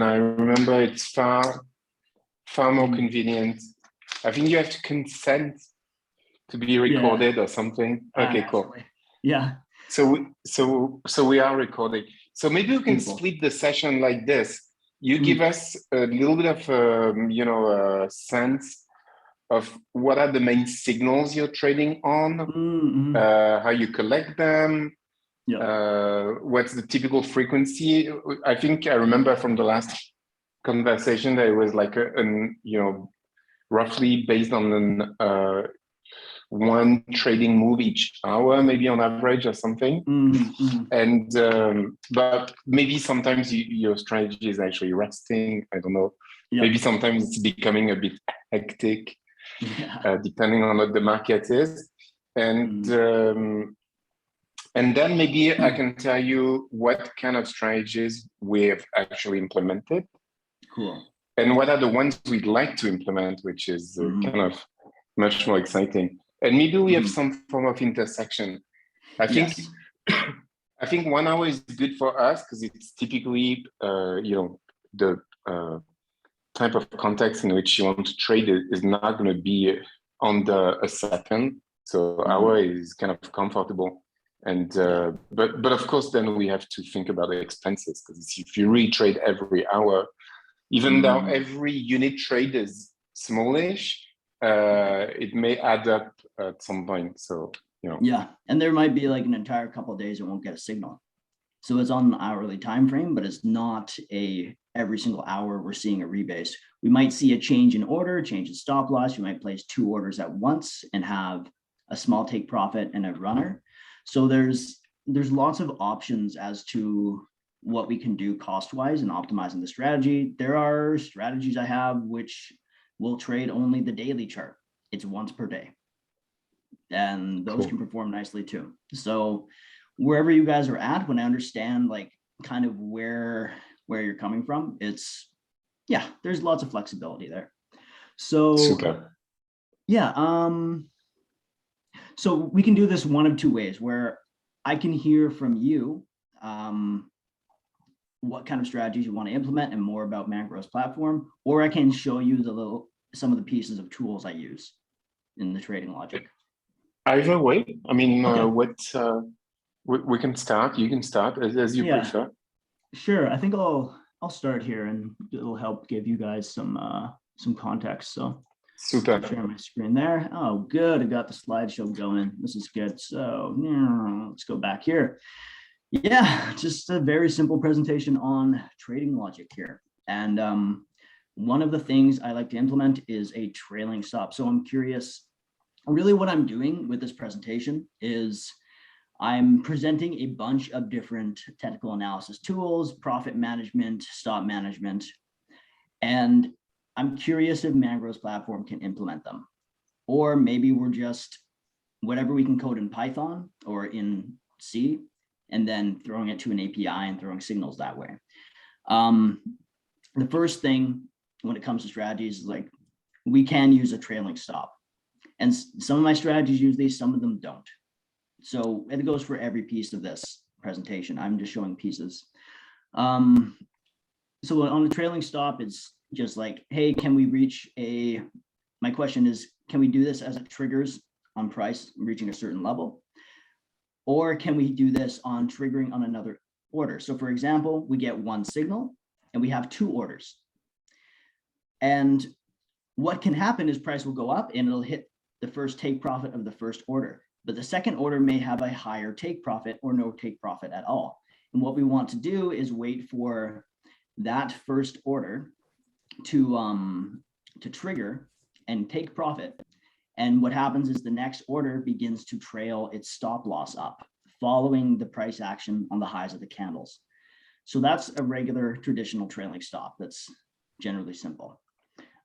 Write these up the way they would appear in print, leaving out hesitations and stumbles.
I remember it's far more convenient. I think you have to consent to be recorded or something. Okay, cool. Yeah. So we are recording. So maybe we can split the session like this. You give us a little bit of a sense of what are the main signals you're trading on, how you collect them, what's the typical frequency. I think I remember from the last conversation that it was like roughly based on one trading move each hour, maybe on average or something. And but maybe sometimes your strategy is actually resting. I don't know. Maybe sometimes it's becoming a bit hectic, depending on what the market is. And then maybe I can tell you what kind of strategies we've actually implemented. Cool. And what are the ones we'd like to implement, which is kind of much more exciting. And maybe we have some form of intersection. I think 1 hour is good for us because it's typically the type of context in which you want to trade is not going to be under a second. So hour is kind of comfortable. And but of course, then we have to think about the expenses, because if you really trade every hour, even though every unit trade is smallish, it may add up at some point. So, and there might be like an entire couple of days it won't get a signal. So it's on an hourly time frame, but it's not every single hour we're seeing a rebase. We might see a change in order, change in stop loss. You might place 2 orders at once and have a small take profit and a runner. So there's lots of options as to what we can do cost-wise in optimizing the strategy. There are strategies I have which will trade only the daily chart. It's once per day. And those can perform nicely too. So wherever you guys are at, when I understand like kind of where you're coming from, there's lots of flexibility there. So super. So we can do this one of 2 ways, where I can hear from you what kind of strategies you want to implement and more about Mangrove's platform, or I can show you some of the pieces of tools I use in the trading logic. Either way, I mean, we can start. You can start as you prefer. Sure. I think I'll start here, and it'll help give you guys some context. So super. Share my screen there. Oh, good. I got the slideshow going. This is good. So let's go back here. Yeah, just a very simple presentation on trading logic here. And one of the things I like to implement is a trailing stop. So I'm curious, really what I'm doing with this presentation is I'm presenting a bunch of different technical analysis tools, profit management, stop management, and I'm curious if Mangrove's platform can implement them. Or maybe we're just whatever we can code in Python or in C, and then throwing it to an API and throwing signals that way. The first thing when it comes to strategies is like, we can use a trailing stop. And some of my strategies use these, some of them don't. So it goes for every piece of this presentation. I'm just showing pieces. So on a trailing stop, it's just like, hey, can we reach my question is, can we do this as it triggers on price reaching a certain level? Or can we do this on triggering on another order? So for example, we get 1 signal and we have 2 orders. And what can happen is price will go up and it'll hit the first take profit of the first order. But the second order may have a higher take profit or no take profit at all. And what we want to do is wait for that first order to trigger and take profit. And what happens is the next order begins to trail its stop loss up, following the price action on the highs of the candles. So that's a regular traditional trailing stop. That's generally simple.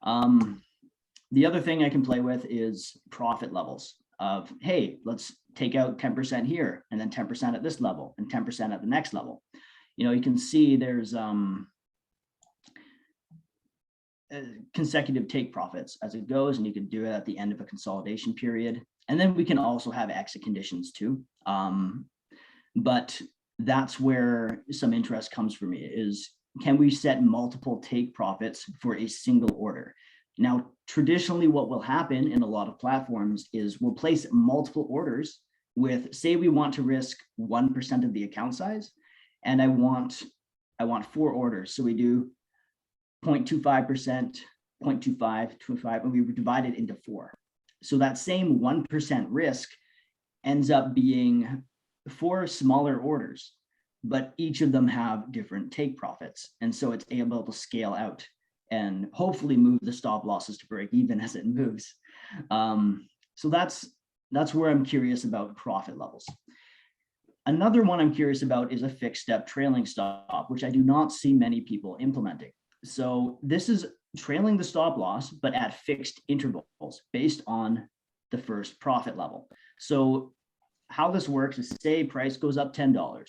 The other thing I can play with is profit levels of, hey, let's take out 10% here and then 10% at this level and 10% at the next level. You can see there's consecutive take profits as it goes, and you can do it at the end of a consolidation period. And then we can also have exit conditions too. But that's where some interest comes for me, is can we set multiple take profits for a single order? Now, traditionally, what will happen in a lot of platforms is we'll place multiple orders with, say we want to risk 1% of the account size, and I want 4 orders. So we do 0.25%, 0.25, 25, and we divide it into 4. So that same 1% risk ends up being 4 smaller orders, but each of them have different take profits. And so it's able to scale out and hopefully move the stop losses to break even as it moves. So that's where I'm curious about profit levels. Another one I'm curious about is a fixed step trailing stop, which I do not see many people implementing. So this is trailing the stop loss, but at fixed intervals based on the first profit level. So how this works is, say price goes up $10.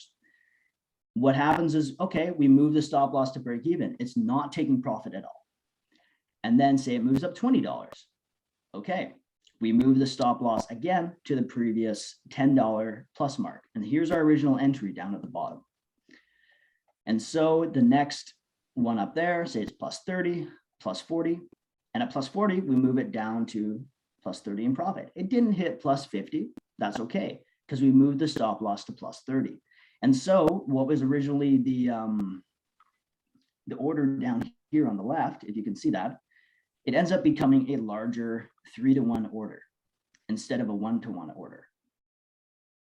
What happens is, okay, we move the stop loss to break even. It's not taking profit at all. And then say it moves up $20. Okay, we move the stop loss again to the previous $10 plus mark. And here's our original entry down at the bottom. And so the next one up there, say it's plus 30, plus 40. And at plus 40, we move it down to plus 30 in profit. It didn't hit plus 50. That's okay, because we moved the stop loss to plus 30. And so what was originally the order down here on the left, if you can see that, it ends up becoming a larger 3-to-1 order instead of a 1-to-1 order.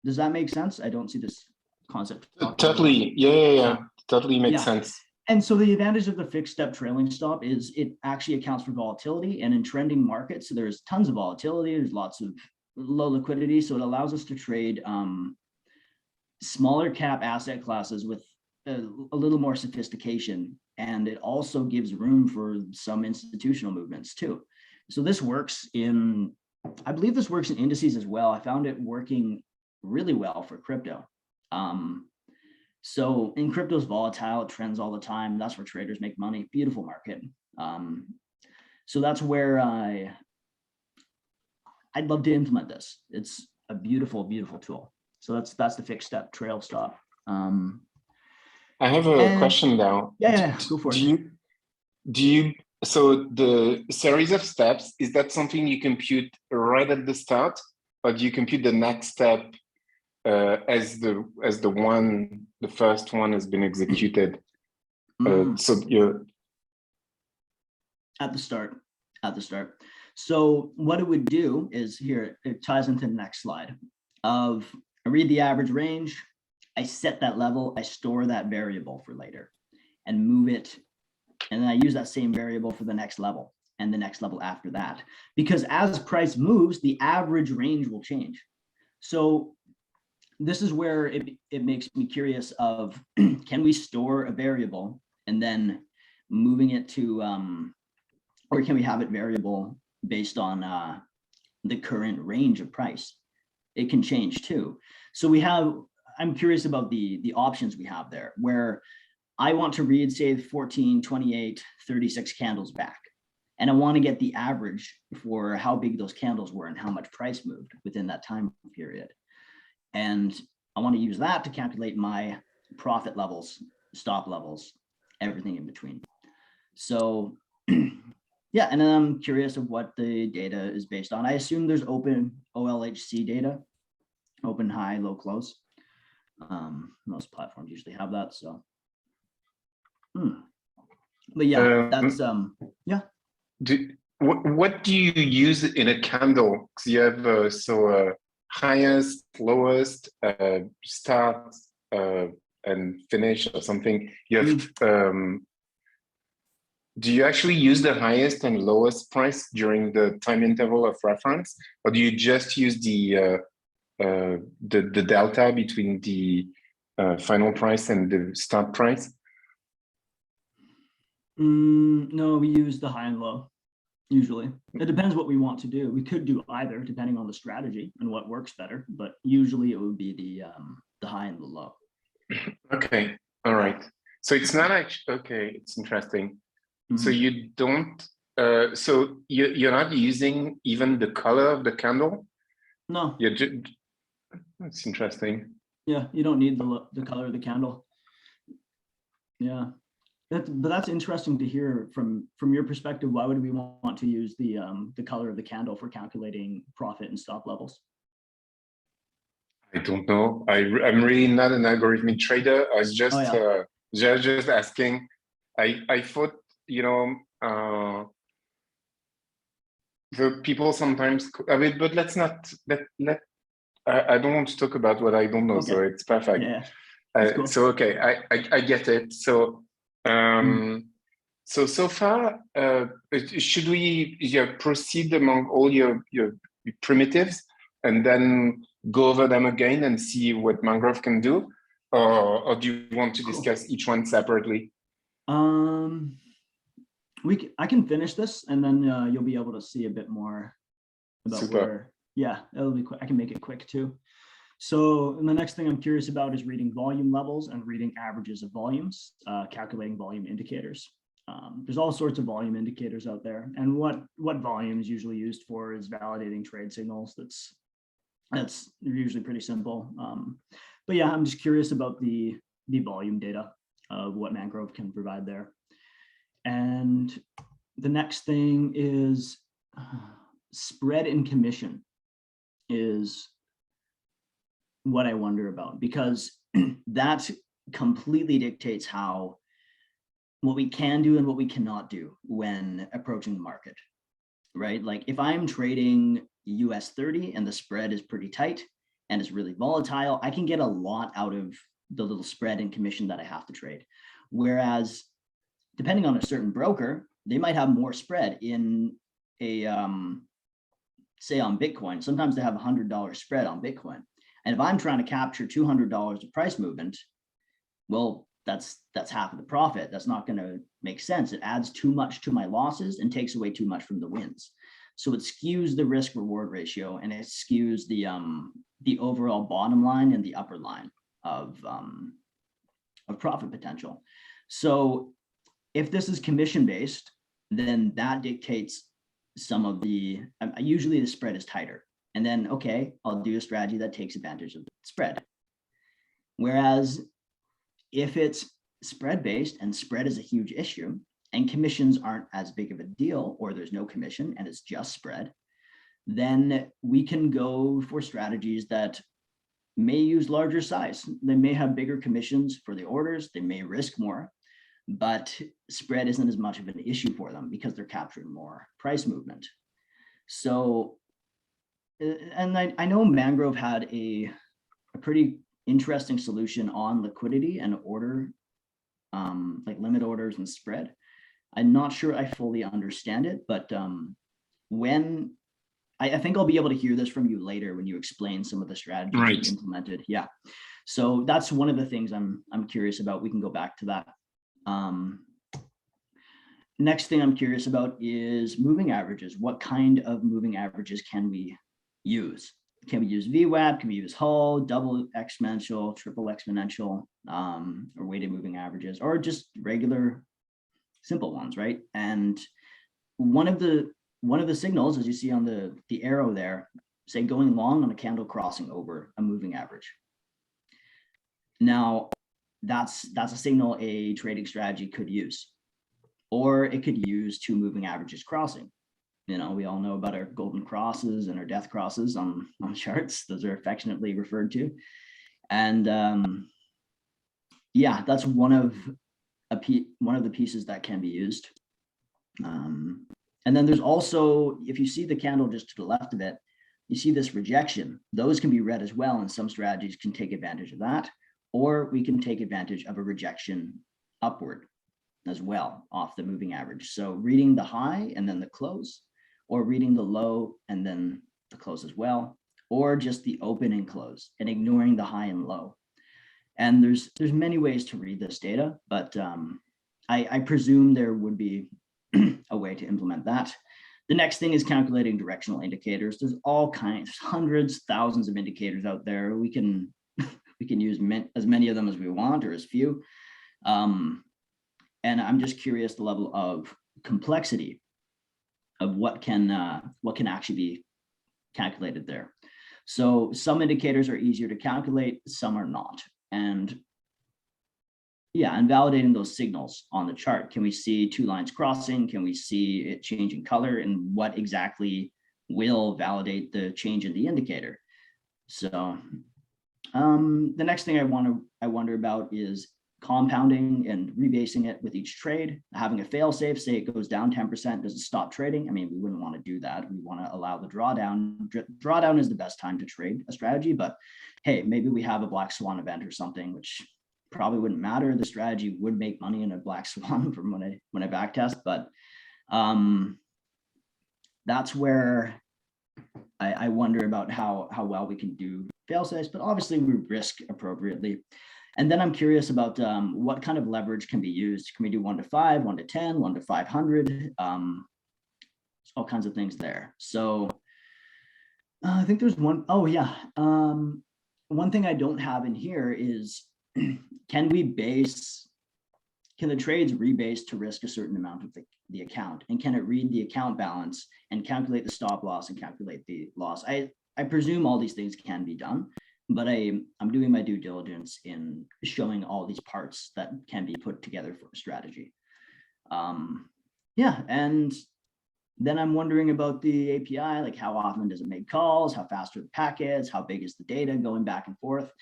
Does that make sense? I don't see this concept. Totally. Yeah. Totally makes sense. And so the advantage of the fixed step trailing stop is it actually accounts for volatility, and in trending markets, so there's tons of volatility. There's lots of low liquidity. So it allows us to trade smaller cap asset classes with a little more sophistication. And it also gives room for some institutional movements too. So this works in, I believe this works in indices as well. I found it working really well for crypto. So in crypto's volatile, it trends all the time. That's where traders make money. Beautiful market. So that's where I'd love to implement this. It's a beautiful, beautiful tool. So that's the fixed step trail stop. I have a question now. Yeah, go for it. Do you, so the series of steps, is that something you compute right at the start, or do you compute the next step as the first one has been executed? So you're at the start. So what it would do is, here, it ties into the next slide of, I read the average range, I set that level, I store that variable for later and move it. And then I use that same variable for the next level and the next level after that. Because as price moves, the average range will change. So this is where it makes me curious of, can we store a variable and then moving it to, or can we have it variable based on the current range of price? It can change too. So I'm curious about the options we have there, where I want to read, say, 14, 28, 36 candles back. And I want to get the average for how big those candles were and how much price moved within that time period. And I want to use that to calculate my profit levels, stop levels, everything in between. So yeah, and then I'm curious of what the data is based on. I assume there's open OLHC data, open high, low close. Most platforms usually have that, so. But yeah, that's yeah. What do you use in a candle? Because you have highest, lowest, start and finish or something. You have. Do you actually use the highest and lowest price during the time interval of reference, or do you just use the delta between the final price and the start price? No, we use the high and low. Usually, it depends what we want to do. We could do either, depending on the strategy and what works better. But usually, it would be the high and the low. Okay, all right. So it's not actually okay. It's interesting. So you don't. So you're not using even the color of the candle. No. That's interesting. Yeah, you don't need the color of the candle. Yeah. But that's interesting to hear from your perspective. Why would we want to use the color of the candle for calculating profit and stop levels? I don't know. I'm really not an algorithmic trader. I was just just asking. I thought, you know, the people sometimes. I mean, but let's not let. I don't want to talk about what I don't know. Okay. So it's perfect. Yeah. Cool. So okay, I get it. So so far, should we proceed among all your primitives and then go over them again and see what Mangrove can do, or do you want to discuss each one separately? I can finish this, and then you'll be able to see a bit more about where. Yeah, it'll be quick. I can make it quick too. So the next thing I'm curious about is reading volume levels and reading averages of volumes, calculating volume indicators. There's all sorts of volume indicators out there, and what volume is usually used for is validating trade signals. That's usually pretty simple. But yeah, I'm just curious about the volume data of what Mangrove can provide there. And the next thing is spread and commission is what I wonder about, because that completely dictates what we can do and what we cannot do when approaching the market, right? Like if I'm trading US 30 and the spread is pretty tight and it's really volatile, I can get a lot out of the little spread and commission that I have to trade. Whereas depending on a certain broker, they might have more spread in a, say on Bitcoin. Sometimes they have $100 spread on Bitcoin. And if I'm trying to capture $200 of price movement, well, that's half of the profit. That's not going to make sense. It adds too much to my losses and takes away too much from the wins. So it skews the risk reward ratio, and it skews the overall bottom line and the upper line of profit potential. So if this is commission based, then that dictates some of the, usually the spread is tighter. And then, okay, I'll do a strategy that takes advantage of the spread. Whereas if it's spread based and spread is a huge issue and commissions aren't as big of a deal, or there's no commission and it's just spread, then we can go for strategies that may use larger size. They may have bigger commissions for the orders, they may risk more, but spread isn't as much of an issue for them because they're capturing more price movement. So, and I know Mangrove had a pretty interesting solution on liquidity and order, like limit orders and spread. I'm not sure I fully understand it, but when I think I'll be able to hear this from you later when you explain some of the strategies you implemented. Yeah, so that's one of the things I'm curious about. We can go back to that. Next thing I'm curious about is moving averages. What kind of moving averages can we use? Can we use VWAP? Can we use Hull, double exponential, triple exponential, or weighted moving averages, or just regular simple ones, right? And one of the signals, as you see on the arrow there, say going long on a candle crossing over a moving average. Now, that's a signal a trading strategy could use, or it could use two moving averages crossing. You know, we all know about our golden crosses and our death crosses on charts. Those are affectionately referred to. And yeah, that's one of the pieces that can be used. And then there's also, if you see the candle just to the left of it, you see this rejection. Those can be read as well, and some strategies can take advantage of that, or we can take advantage of a rejection upward as well off the moving average. So reading the high and then the close, or reading the low and then the close as well, or just the open and close and ignoring the high and low. And there's many ways to read this data, but I presume there would be a way to implement that. The next thing is calculating directional indicators. There's all kinds, hundreds, thousands of indicators out there. We can use as many of them as we want, or as few. And I'm just curious the level of complexity of what can actually be calculated there. So some indicators are easier to calculate, some are not. And Yeah, and validating those signals on the chart. Can we see two lines crossing? Can we see it changing color? And what exactly will validate the change in the indicator? So the next thing I wonder about is compounding and rebasing it with each trade, having a fail safe, say it goes down 10%, does it stop trading? I mean, we wouldn't want to do that. We want to allow the drawdown. Drawdown is the best time to trade a strategy, but hey, maybe we have a black swan event or something, which probably wouldn't matter. The strategy would make money in a black swan from when I back test, but that's where I wonder about how well we can do fail safes, but obviously we risk appropriately. And then I'm curious about what kind of leverage can be used. Can we do 1 to 5, 1 to 10, 1 to 500? All kinds of things there. So I think there's one. Oh yeah. One thing I don't have in here is can the trades rebase to risk a certain amount of the account? And can it read the account balance and calculate the stop loss and calculate the loss? I presume all these things can be done, but I'm doing my due diligence in showing all these parts that can be put together for a strategy. Yeah, and then I'm wondering about the API, like how often does it make calls? How fast are the packets? How big is the data going back and forth?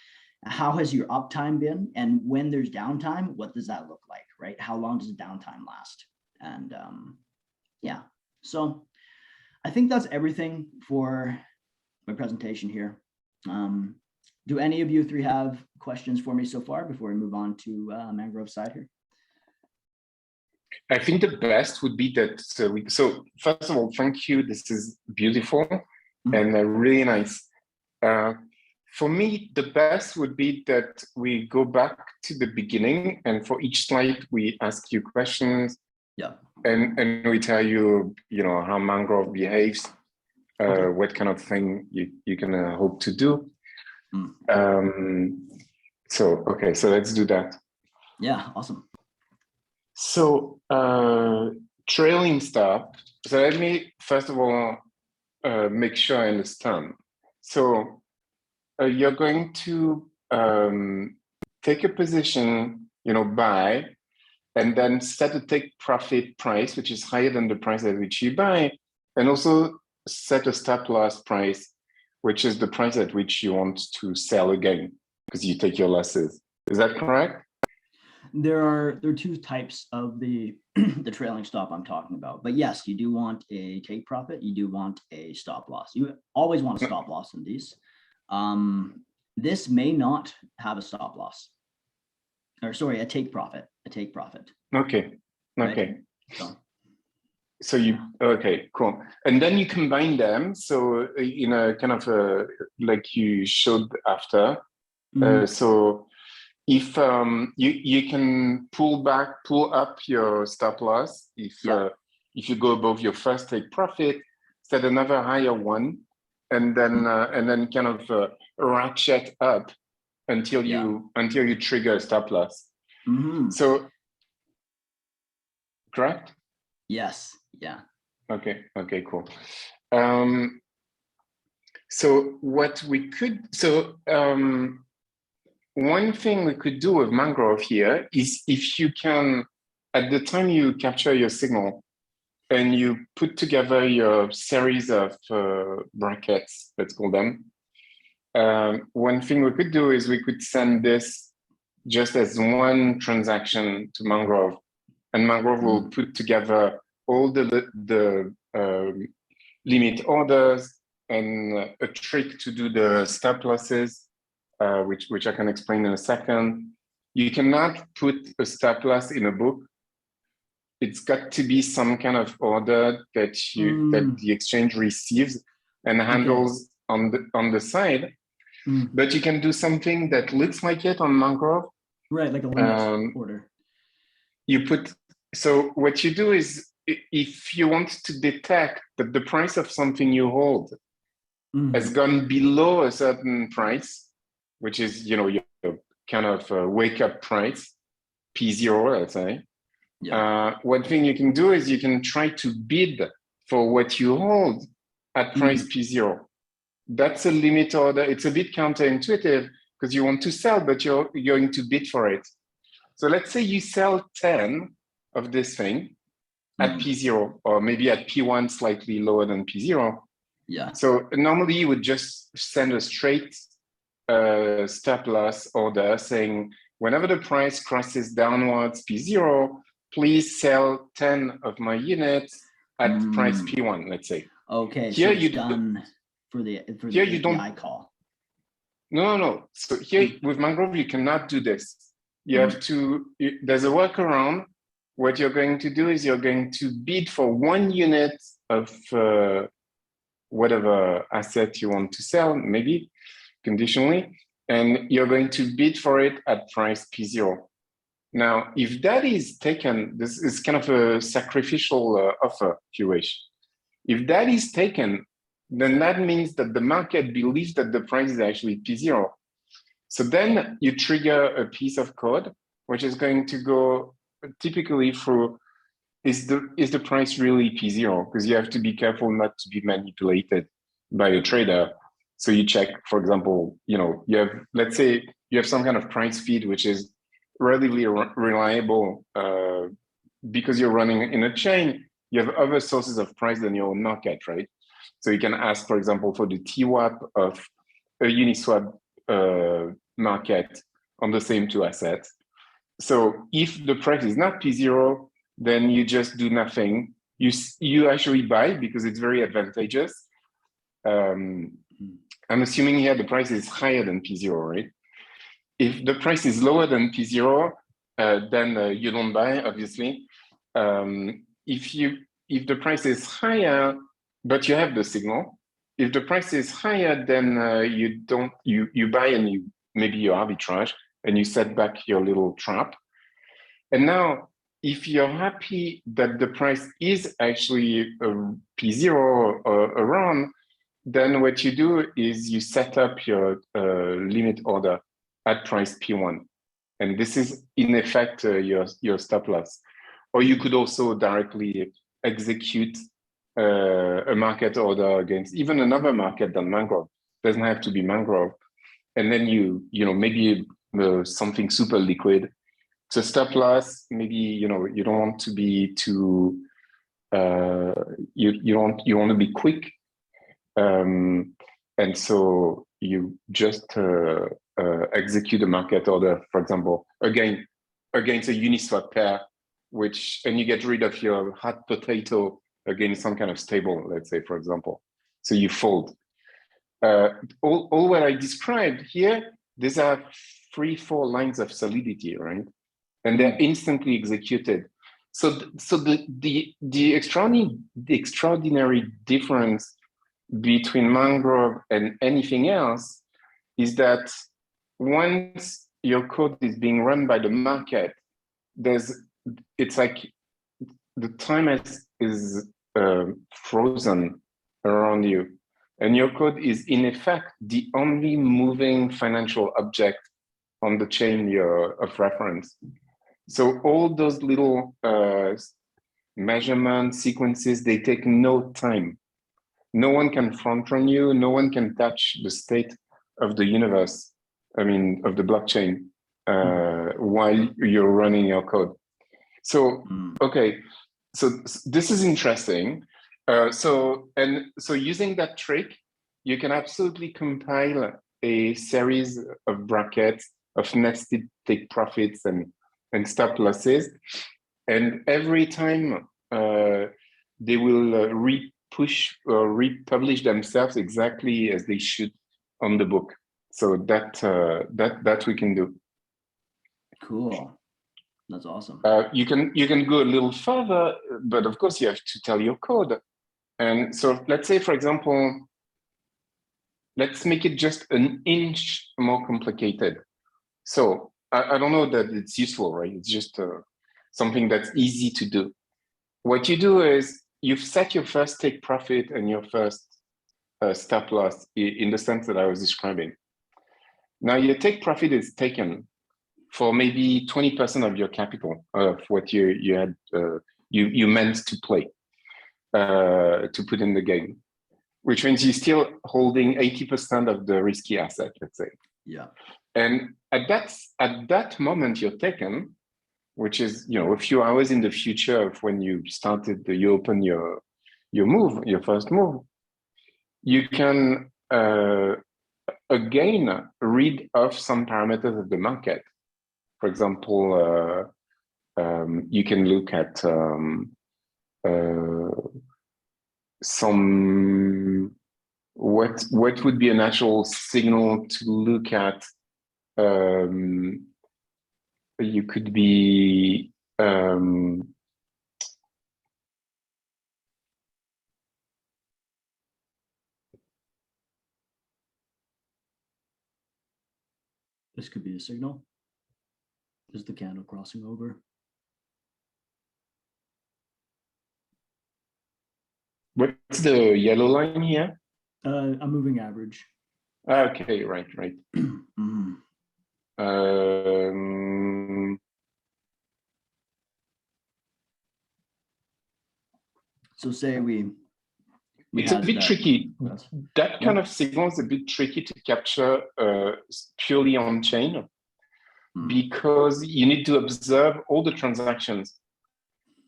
How has your uptime been? And when there's downtime, what does that look like, right? How long does the downtime last? And yeah, so I think that's everything for my presentation here. Do any of you three have questions for me so far before we move on to Mangrove side here? I think the best would be that, so first of all, thank you. This is beautiful and really nice. For me, the best would be that we go back to the beginning, and for each slide, we ask you questions. Yeah. And we tell you, how Mangrove behaves, Okay. what kind of thing you can hope to do. So let's do that. Yeah, awesome. So trailing stop. So let me first of all make sure I understand. So you're going to take a position, buy, and then set a take profit price, which is higher than the price at which you buy, and also set a stop loss price, which is the price at which you want to sell again, because you take your losses. Is that correct? There are two types of the the trailing stop I'm talking about. But yes, you do want a take profit. You do want a stop loss. You always want a stop loss in these. This may not have a stop loss. Or sorry, a take profit. Okay. Right? So you, okay, cool. And then you combine them. So, kind of like you showed after. So if you can pull up your stop loss, if you go above your first take profit, set another higher one, and then kind of ratchet up until you trigger a stop loss. So, correct? Yes. Yeah. Okay, cool. So what we could, one thing we could do with Mangrove here is if you can, at the time you capture your signal and you put together your series of brackets, let's call them, one thing we could do is we could send this just as one transaction to Mangrove, and Mangrove will put together all the limit orders and a trick to do the stop losses, which I can explain in a second. You cannot put a stop loss in a book. It's got to be some kind of order that the exchange receives and handles on the side. But you can do something that looks like it on Mangrove. Right, like a limit order. So what you do is, if you want to detect that the price of something you hold has gone below a certain price, which is, your kind of wake up price, P0, let's say. One thing you can do is you can try to bid for what you hold at price P0. That's a limit order. It's a bit counterintuitive because you want to sell, but you're going to bid for it. So let's say you sell 10 of this thing at P0, or maybe at P1 slightly lower than P0. Yeah. So normally you would just send a straight stop loss order saying, whenever the price crosses downwards P0, please sell 10 of my units at price P1, let's say. Okay, here so it's done for the here API you don't call. No. So here with Mangrove, you cannot do this. You have to, there's a workaround. What you're going to do is you're going to bid for 1 unit of whatever asset you want to sell, maybe conditionally, and you're going to bid for it at price P0. Now, if that is taken, this is kind of a sacrificial offer, if you wish. If that is taken, then that means that the market believes that the price is actually P0. So then you trigger a piece of code, which is going to go typically through, is the price really P0? Because you have to be careful not to be manipulated by a trader. So you check, for example, you have, let's say you have some kind of price feed, which is relatively reliable because you're running in a chain. You have other sources of price than your own market, right? So you can ask, for example, for the TWAP of a Uniswap market on the same 2 assets. So if the price is not P0, then you just do nothing. You actually buy because it's very advantageous. I'm assuming here the price is higher than P0, right? If the price is lower than P0, then you don't buy, obviously. If the price is higher, but you have the signal, if the price is higher, then you buy and maybe you arbitrage and you set back your little trap. And now, if you're happy that the price is actually P0 or around, then what you do is you set up your limit order at price P1. And this is in effect your stop loss. Or you could also directly execute a market order against even another market than Mangrove. Doesn't have to be Mangrove. And then maybe something super liquid. So stop loss, maybe you don't want to be too you want to be quick, and so you just execute a market order, for example, against a Uniswap pair, and you get rid of your hot potato against some kind of stable, let's say, for example. So you fold. All what I described here, these are 3-4 lines of solidity, right? And they're instantly executed. So the extraordinary difference between Mangrove and anything else is that once your code is being run by the market, it's like the time is frozen around you, and your code is in effect the only moving financial object on the chain of reference. So all those little measurement sequences, they take no time. No one can front run you. No one can touch the state of the universe, of the blockchain, while you're running your code. So, okay, so this is interesting. So using that trick, you can absolutely compile a series of brackets of nested take profits and stop losses. And every time they will republish themselves exactly as they should on the book. So that we can do. Cool. That's awesome. You can go a little further, but of course you have to tell your code. And so let's say, for example, let's make it just an inch more complicated. So I don't know that it's useful, right? It's just something that's easy to do. What you do is you've set your first take profit and your first stop loss in the sense that I was describing. Now your take profit is taken for maybe 20% of your capital of what you had you meant to play to put in the game, which means you're still holding 80% of the risky asset, let's say. Yeah. And at that moment you're taken, which is, a few hours in the future of when you started, you open your move, your first move, you can again read off some parameters of the market. For example, you can look at some what would be a natural signal to look at. You could be this could be a signal. Is the candle crossing over? What's the yellow line here? A moving average. Okay, right. So say we it's a bit tricky. That kind of signal is a bit tricky to capture purely on chain, because you need to observe all the transactions.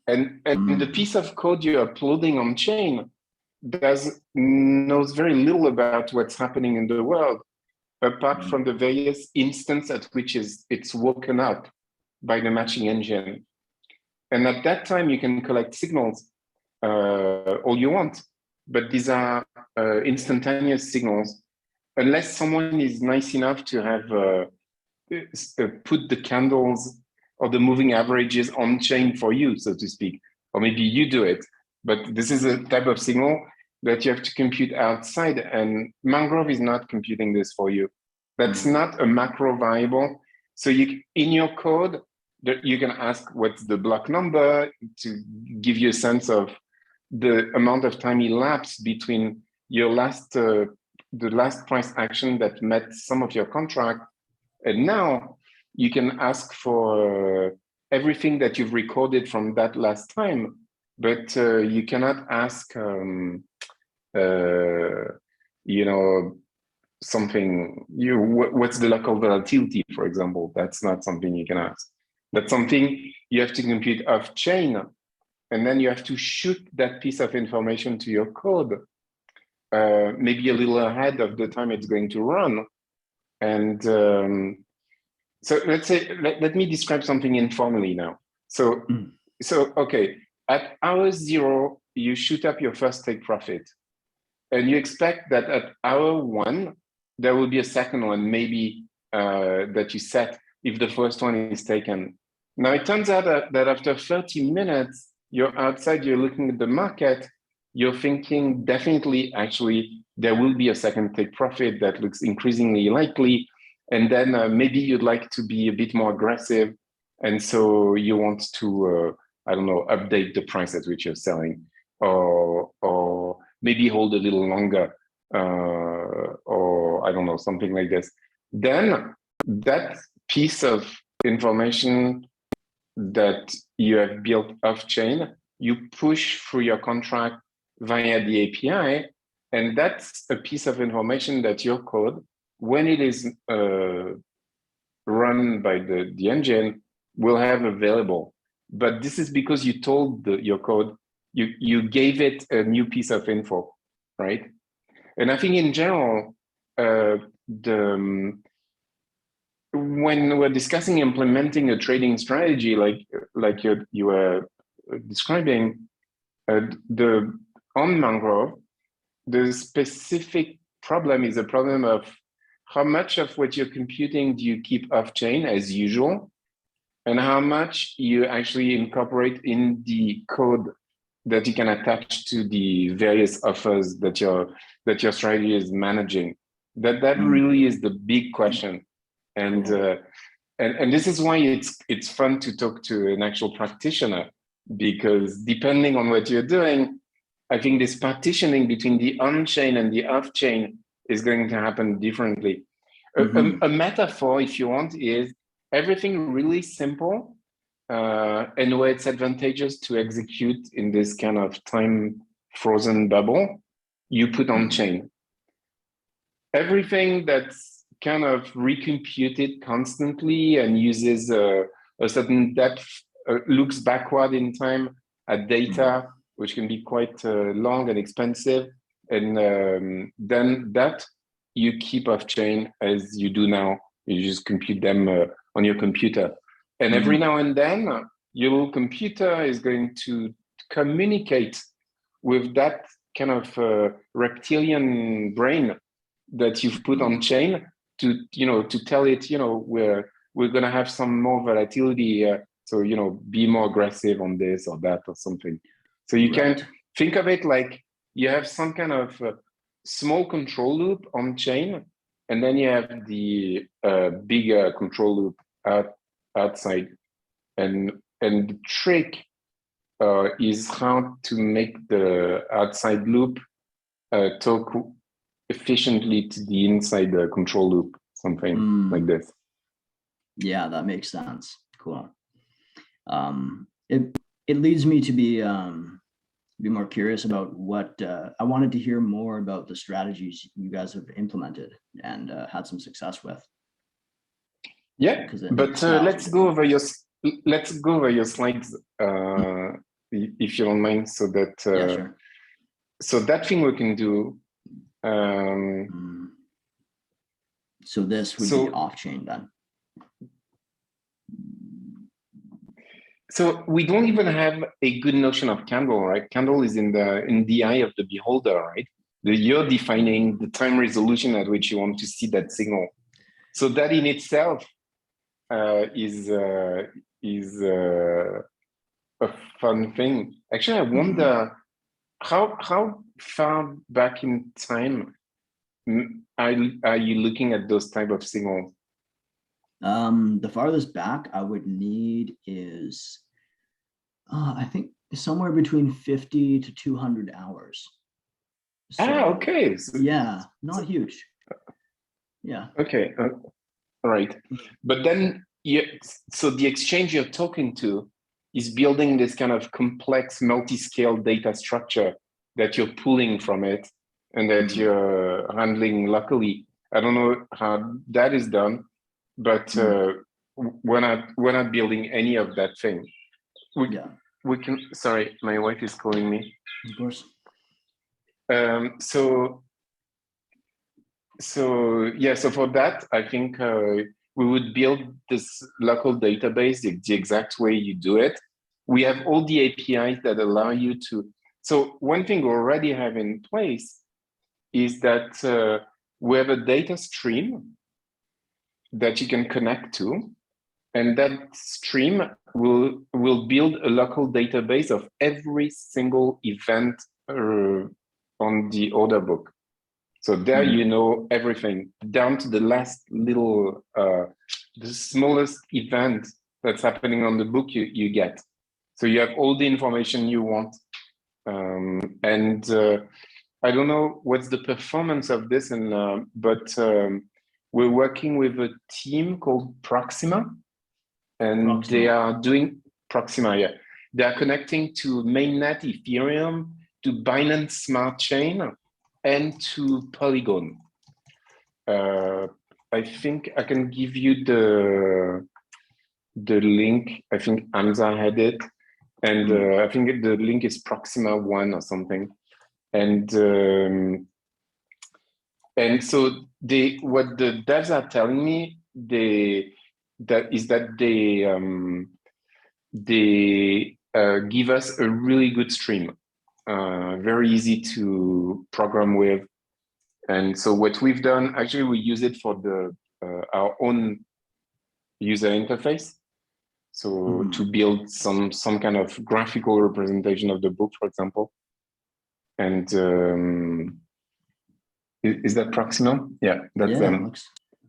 And the piece of code you're uploading on chain knows very little about what's happening in the world, apart from the various instances at which it's woken up by the matching engine. And at that time, you can collect signals all you want, but these are instantaneous signals. Unless someone is nice enough to have put the candles or the moving averages on chain for you, so to speak, or maybe you do it. But this is a type of signal that you have to compute outside, and Mangrove is not computing this for you. That's not a macro variable. So in your code, you can ask what's the block number to give you a sense of the amount of time elapsed between your the last price action that met some of your contract. And now you can ask for everything that you've recorded from that last time, but you cannot ask, something, what's the local volatility, for example. That's not something you can ask. That's something you have to compute off chain. And then you have to shoot that piece of information to your code, maybe a little ahead of the time it's going to run. And so let's say, let me describe something informally now. So okay, at hour 0, you shoot up your first take profit. And you expect that at hour 1, there will be a second one, maybe that you set if the first one is taken. Now, it turns out that after 30 minutes, you're outside, you're looking at the market, you're thinking definitely, actually, there will be a second take profit that looks increasingly likely. And then maybe you'd like to be a bit more aggressive. And so you want to, I don't know, update the price at which you're selling, or maybe hold a little longer, or I don't know, something like this. Then that piece of information that you have built off chain, you push through your contract via the API. And that's a piece of information that your code, when it is run by the engine, will have available. But this is because you told your code, you gave it a new piece of info, right? And I think in general, when we're discussing implementing a trading strategy, like you were describing, on Mangrove, the specific problem is a problem of how much of what you're computing do you keep off chain as usual, and how much you actually incorporate in the code that you can attach to the various offers that your strategy is managing. That really is the big question. And this is why it's fun to talk to an actual practitioner, because depending on what you're doing, I think this partitioning between the on-chain and the off-chain is going to happen differently. A metaphor, if you want, is everything really simple and where it's advantageous to execute in this kind of time frozen bubble, you put on-chain. Everything that's kind of recomputed constantly and uses a a certain depth, looks backward in time at data, which can be quite long and expensive. And then that you keep off chain as you do now. You just compute them on your computer. And every now and then, your computer is going to communicate with that kind of reptilian brain that you've put on chain to, to tell it, we're going to have some more volatility. So, be more aggressive on this or that or something. So you can think of it like you have some kind of small control loop on chain, and then you have the bigger control loop outside. And the trick is how to make the outside loop talk efficiently to the inside control loop, something like this. Yeah, that makes sense. Cool. It leads me to be more curious about what I wanted to hear more about the strategies you guys have implemented and had some success with. Yeah, but let's go over your slides if you don't mind, so that yeah, sure. So that thing we can do. So this would be off-chain then. So we don't even have a good notion of candle, right? Candle is in the eye of the beholder, right? You're defining the time resolution at which you want to see that signal. So that in itself is a fun thing. Actually, I wonder how far back in time are you looking at those type of signals? The farthest back I would need is, I think somewhere between 50 to 200 hours. So, okay. So, yeah, not huge. Yeah. Okay. All right. But then, so the exchange you're talking to is building this kind of complex multi-scale data structure that you're pulling from it and that you're handling locally. I don't know how that is done, but we're not building any of that thing. We can. Sorry, my wife is calling me. Of course. So for that, I think we would build this local database the exact way you do it. We have all the APIs that allow you to. So one thing we already have in place is that we have a data stream that you can connect to, and that stream will build a local database of every single event on the order book. So there you know everything, down to the last little, the smallest event that's happening on the book you get. So you have all the information you want. And I don't know what's the performance of this, but we're working with a team called Proxima, and they are doing Proxima, yeah. They are connecting to mainnet Ethereum, to Binance Smart Chain, and to Polygon. I think I can give you the link. I think Hamza had it, and I think the link is Proxima 1 or something. And so what the devs are telling me they give us a really good stream, very easy to program with. And so what we've done, actually, we use it for our own user interface. So to build some kind of graphical representation of the book, for example. And is that Proxima? Yeah, that's them.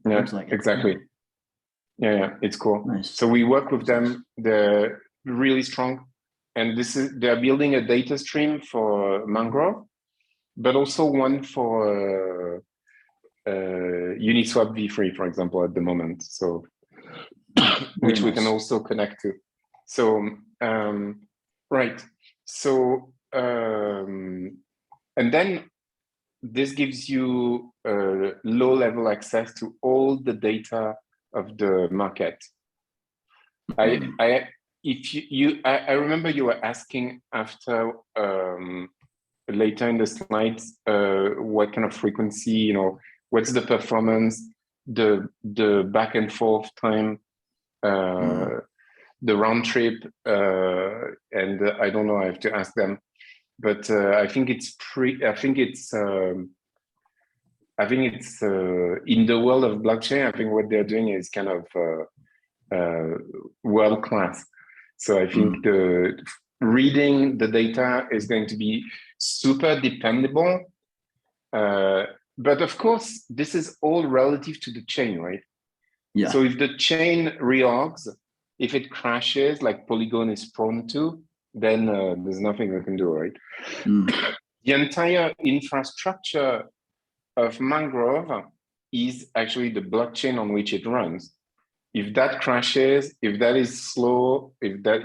Looks like it. Exactly. Yeah, it's cool. Nice. So we work with them. They're really strong, and they're building a data stream for Mangrove, but also one for Uniswap v3, for example, at the moment. So which we can also connect to. So right. So and then this gives you low-level access to all the data of the market. I remember you were asking after later in the slides what kind of frequency, what's the performance, the back and forth time, the round trip, and I don't know, I have to ask them, but I think it's in the world of blockchain, I think what they're doing is kind of world class. So I think reading the data is going to be super dependable. But of course, this is all relative to the chain, right? Yeah. So if the chain reorgs, if it crashes like Polygon is prone to, then there's nothing we can do, right? The entire infrastructure of Mangrove is actually the blockchain on which it runs. If that crashes, if that is slow, if that,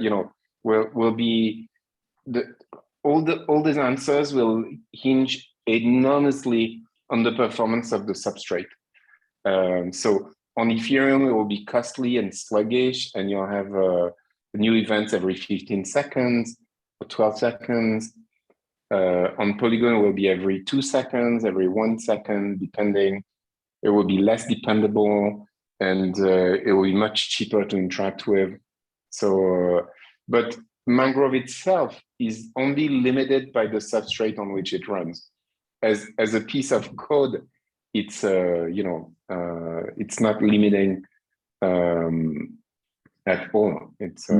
will be all these answers will hinge enormously on the performance of the substrate. So on Ethereum, it will be costly and sluggish, and you'll have new events every 15 seconds or 12 seconds. On Polygon, it will be every 2 seconds, every 1 second, depending. It will be less dependable, and it will be much cheaper to interact with. So, but Mangrove itself is only limited by the substrate on which it runs. As a piece of code, it's it's not limiting at all. It's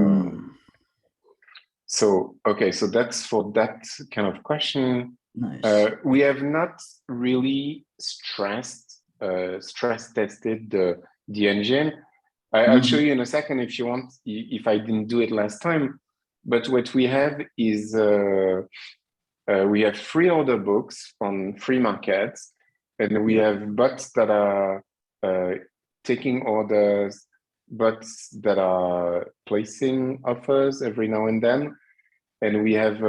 so okay. So that's for that kind of question. Nice. We have not really stress tested the engine. I'll show you in a second if you want, if I didn't do it last time. But what we have is we have free order books on free markets, and we have bots that are taking orders, bots that are placing offers every now and then, and we have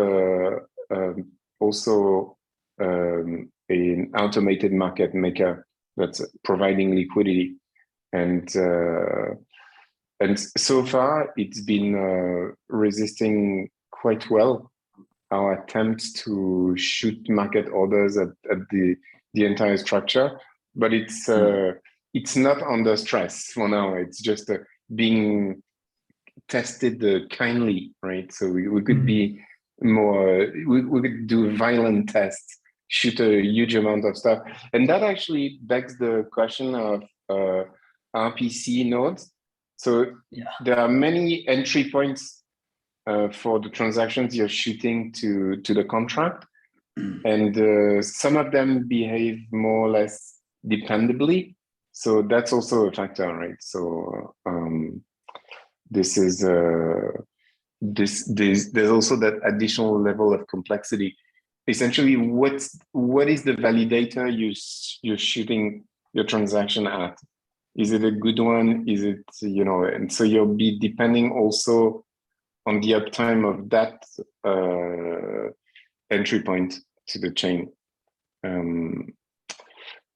also an automated market maker that's providing liquidity, and so far it's been resisting quite well our attempts to shoot market orders at the entire structure, but it's not under stress for now. It's just being tested kindly, right? So we could be more, we could do violent tests, shoot a huge amount of stuff. And that actually begs the question of RPC nodes. So there are many entry points for the transactions you're shooting to the contract. And some of them behave more or less dependably. So that's also a factor, right? So this is there's also that additional level of complexity. Essentially, what is the validator you're shooting your transaction at? Is it a good one? Is it, and so you'll be depending also on the uptime of that entry point to the chain.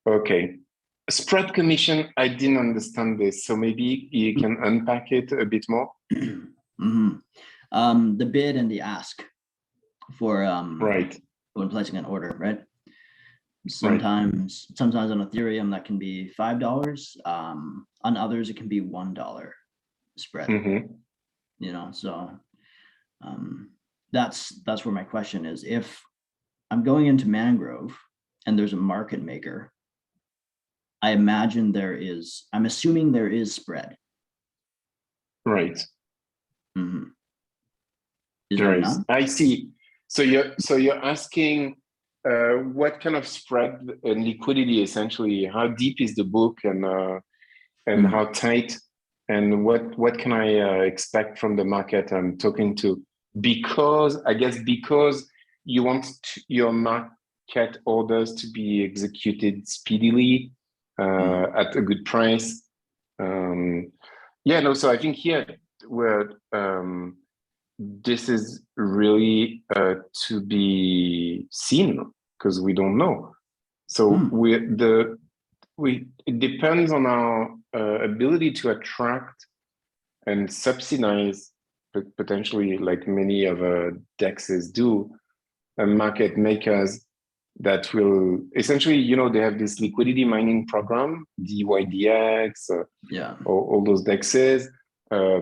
Okay. Spread commission, I didn't understand this, so maybe you can unpack it a bit more. The bid and the ask for right, when placing an order, right? Sometimes on Ethereum that can be $5. On others it can be $1 spread. So that's where my question is. If I'm going into Mangrove and there's a market maker, I'm assuming there is spread. Right. Is there none? I see. So you're asking what kind of spread and liquidity, essentially, how deep is the book, and how tight, and what can I expect from the market I'm talking to? Because you want your market orders to be executed speedily at a good price. So I think here where this is really to be seen, because we don't know. So it depends on our ability to attract and subsidize potentially, like many of DEXs do, market makers that will essentially, they have this liquidity mining program, DYDX, all those DEXs,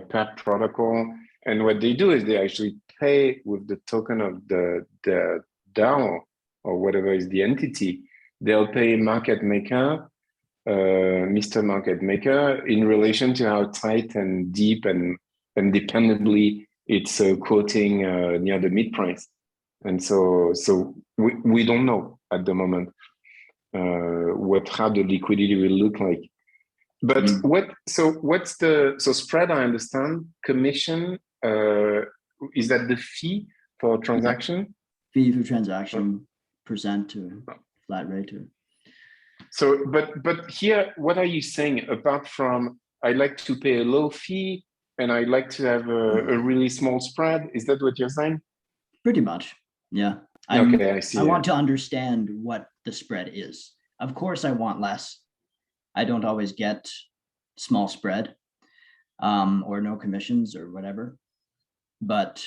PAP protocol. And what they do is they actually pay with the token of the DAO or whatever is the entity. They'll pay market maker, Mr. Market Maker, in relation to how tight and deep and dependably it's quoting near the mid price. And so we don't know at the moment how the liquidity will look like. But what's the spread? I understand. Commission, is that the fee for transaction? Fee for transaction, percent to flat rate to. So, but here, what are you saying apart from I like to pay a low fee and I like to have a really small spread? Is that what you're saying? Pretty much, yeah. Okay, I see. I want to understand what the spread is. Of course, I want less. I don't always get small spread or no commissions or whatever. But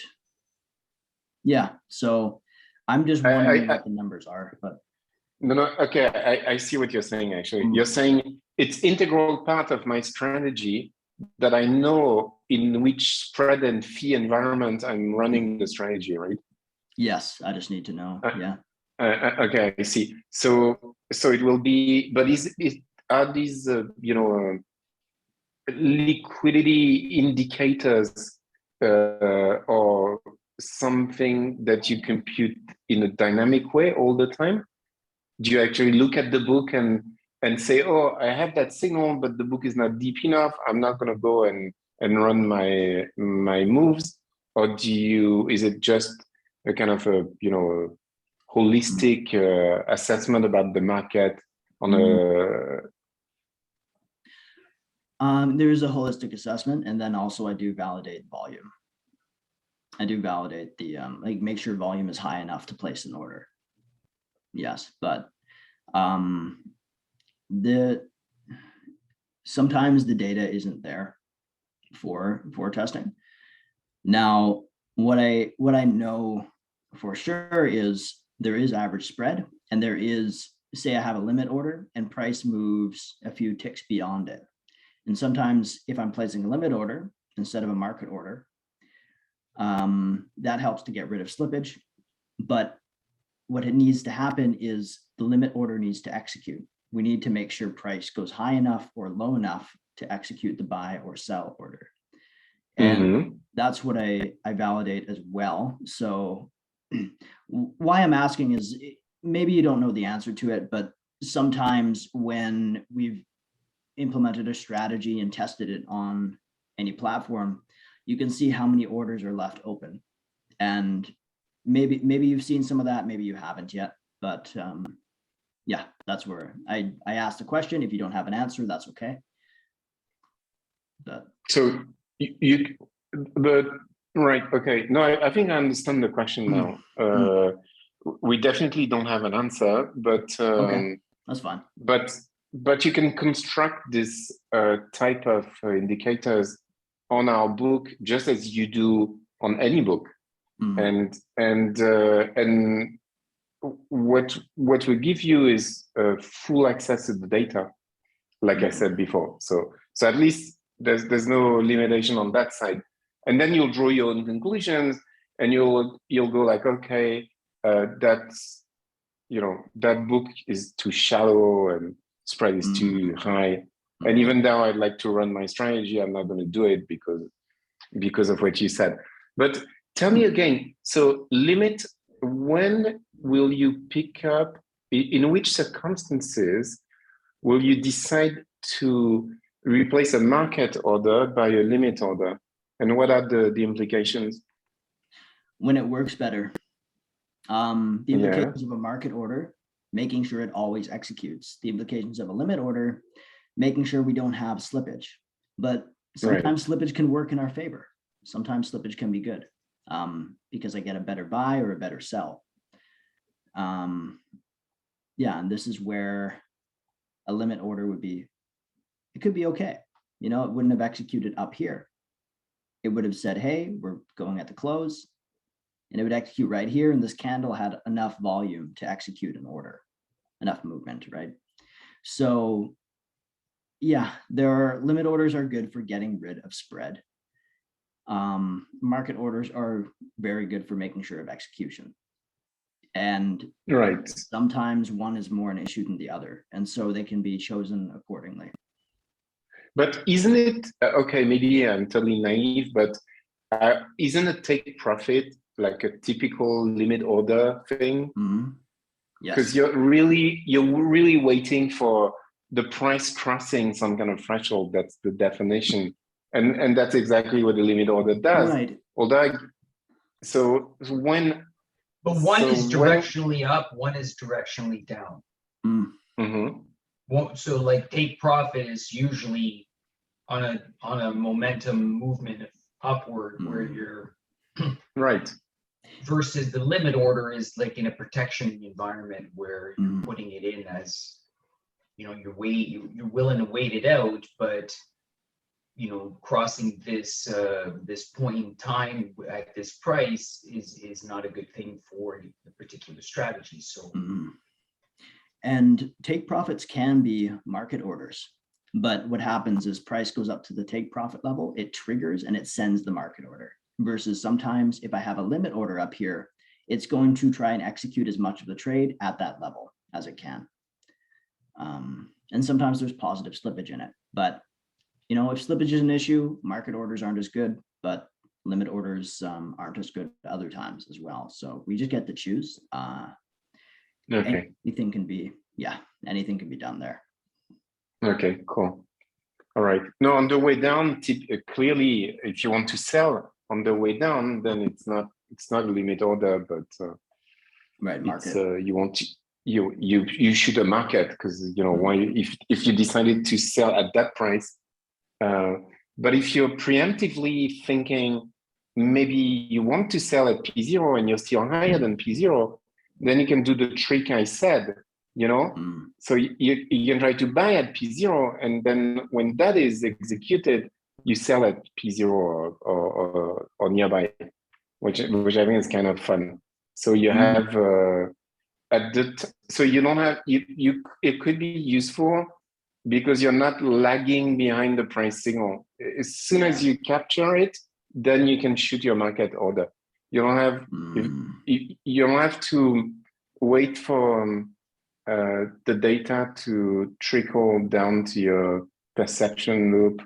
yeah, so I'm just wondering what the numbers are. But no, okay, I see what you're saying, actually. You're saying it's integral part of my strategy that I know in which spread and fee environment I'm running the strategy, right? Yes, I just need to know, yeah. Okay, I see. So it will be, but are these, liquidity indicators or something that you compute in a dynamic way all the time? Do you actually look at the book and say, oh, I have that signal, but the book is not deep enough, I'm not going to go and run my moves? Or is it just a kind of a holistic assessment about the market on there's a holistic assessment, and then also I do validate volume. I do validate the make sure volume is high enough to place an order. Yes, but sometimes the data isn't there for testing. Now, what I know for sure is there is average spread, and there is, say I have a limit order and price moves a few ticks beyond it. And sometimes if I'm placing a limit order instead of a market order, that helps to get rid of slippage. But what it needs to happen is the limit order needs to execute. We need to make sure price goes high enough or low enough to execute the buy or sell order. And that's what I validate as well. So why I'm asking is maybe you don't know the answer to it, but sometimes when we've implemented a strategy and tested it on any platform, you can see how many orders are left open. And maybe you've seen some of that, maybe you haven't yet, but yeah, that's where I asked the question. If you don't have an answer, that's okay. But so right, okay. No, I think I understand the question now. We definitely don't have an answer, but okay, that's fine. But you can construct this type of indicators on our book just as you do on any book. And what we give you is full access to the data, like I said before. So at least there's no limitation on that side. And then you'll draw your own conclusions, and you'll go like, okay, that's that book is too shallow and spread is too high. And even though I'd like to run my strategy, I'm not going to do it because of what you said. But tell me again, so limit, when will you pick up, in which circumstances will you decide to replace a market order by a limit order? And what are the implications? When it works better. The implications of a market order, making sure it always executes. The implications of a limit order, making sure we don't have slippage. But sometimes slippage can work in our favor. Sometimes slippage can be good because I get a better buy or a better sell. Yeah, and this is where a limit order would be, it could be okay. It wouldn't have executed up here, it would have said, hey, we're going at the close, and it would execute right here. And this candle had enough volume to execute an order, enough movement, right? So yeah, limit orders are good for getting rid of spread. Market orders are very good for making sure of execution. And Right. sometimes one is more an issue than the other. And so they can be chosen accordingly. But isn't it, okay, maybe I'm totally naive, but isn't a take profit like a typical limit order thing? Mm-hmm. Yes. Because you're really waiting for the price crossing some kind of threshold. That's the definition. And that's exactly what the limit order does. Right. Although, so when... But one is directionally up, one is directionally down. Mm-hmm. So like take profit is usually on a momentum movement upward where you're right. Versus the limit order is like in a protection environment where you're putting it in as, you know, you're willing to wait it out, but you know, crossing this this point in time at this price is not a good thing for the particular strategy. So and take profits can be market orders, but what happens is price goes up to the take profit level, it triggers and it sends the market order. Versus sometimes if I have a limit order up here, it's going to try and execute as much of the trade at that level as it can. And sometimes there's positive slippage in it, but you know, if slippage is an issue, market orders aren't as good, but limit orders aren't as good other times as well. So we just get to choose. Okay. Anything can be done there. Okay, cool. All right. No, on the way down, clearly, if you want to sell on the way down, then it's not a limit order, but right, market. You should a market, because you know why, if you decided to sell at that price. But if you're preemptively thinking maybe you want to sell at P0 and you're still higher than P0, then you can do the trick I said, you know? So you can try to buy at P0, and then when that is executed, you sell at P0 or nearby, which I think is kind of fun. So you have so you don't have it could be useful because you're not lagging behind the price signal. As soon as you capture it, then you can shoot your market order. You don't have you don't have to wait for the data to trickle down to your perception loop,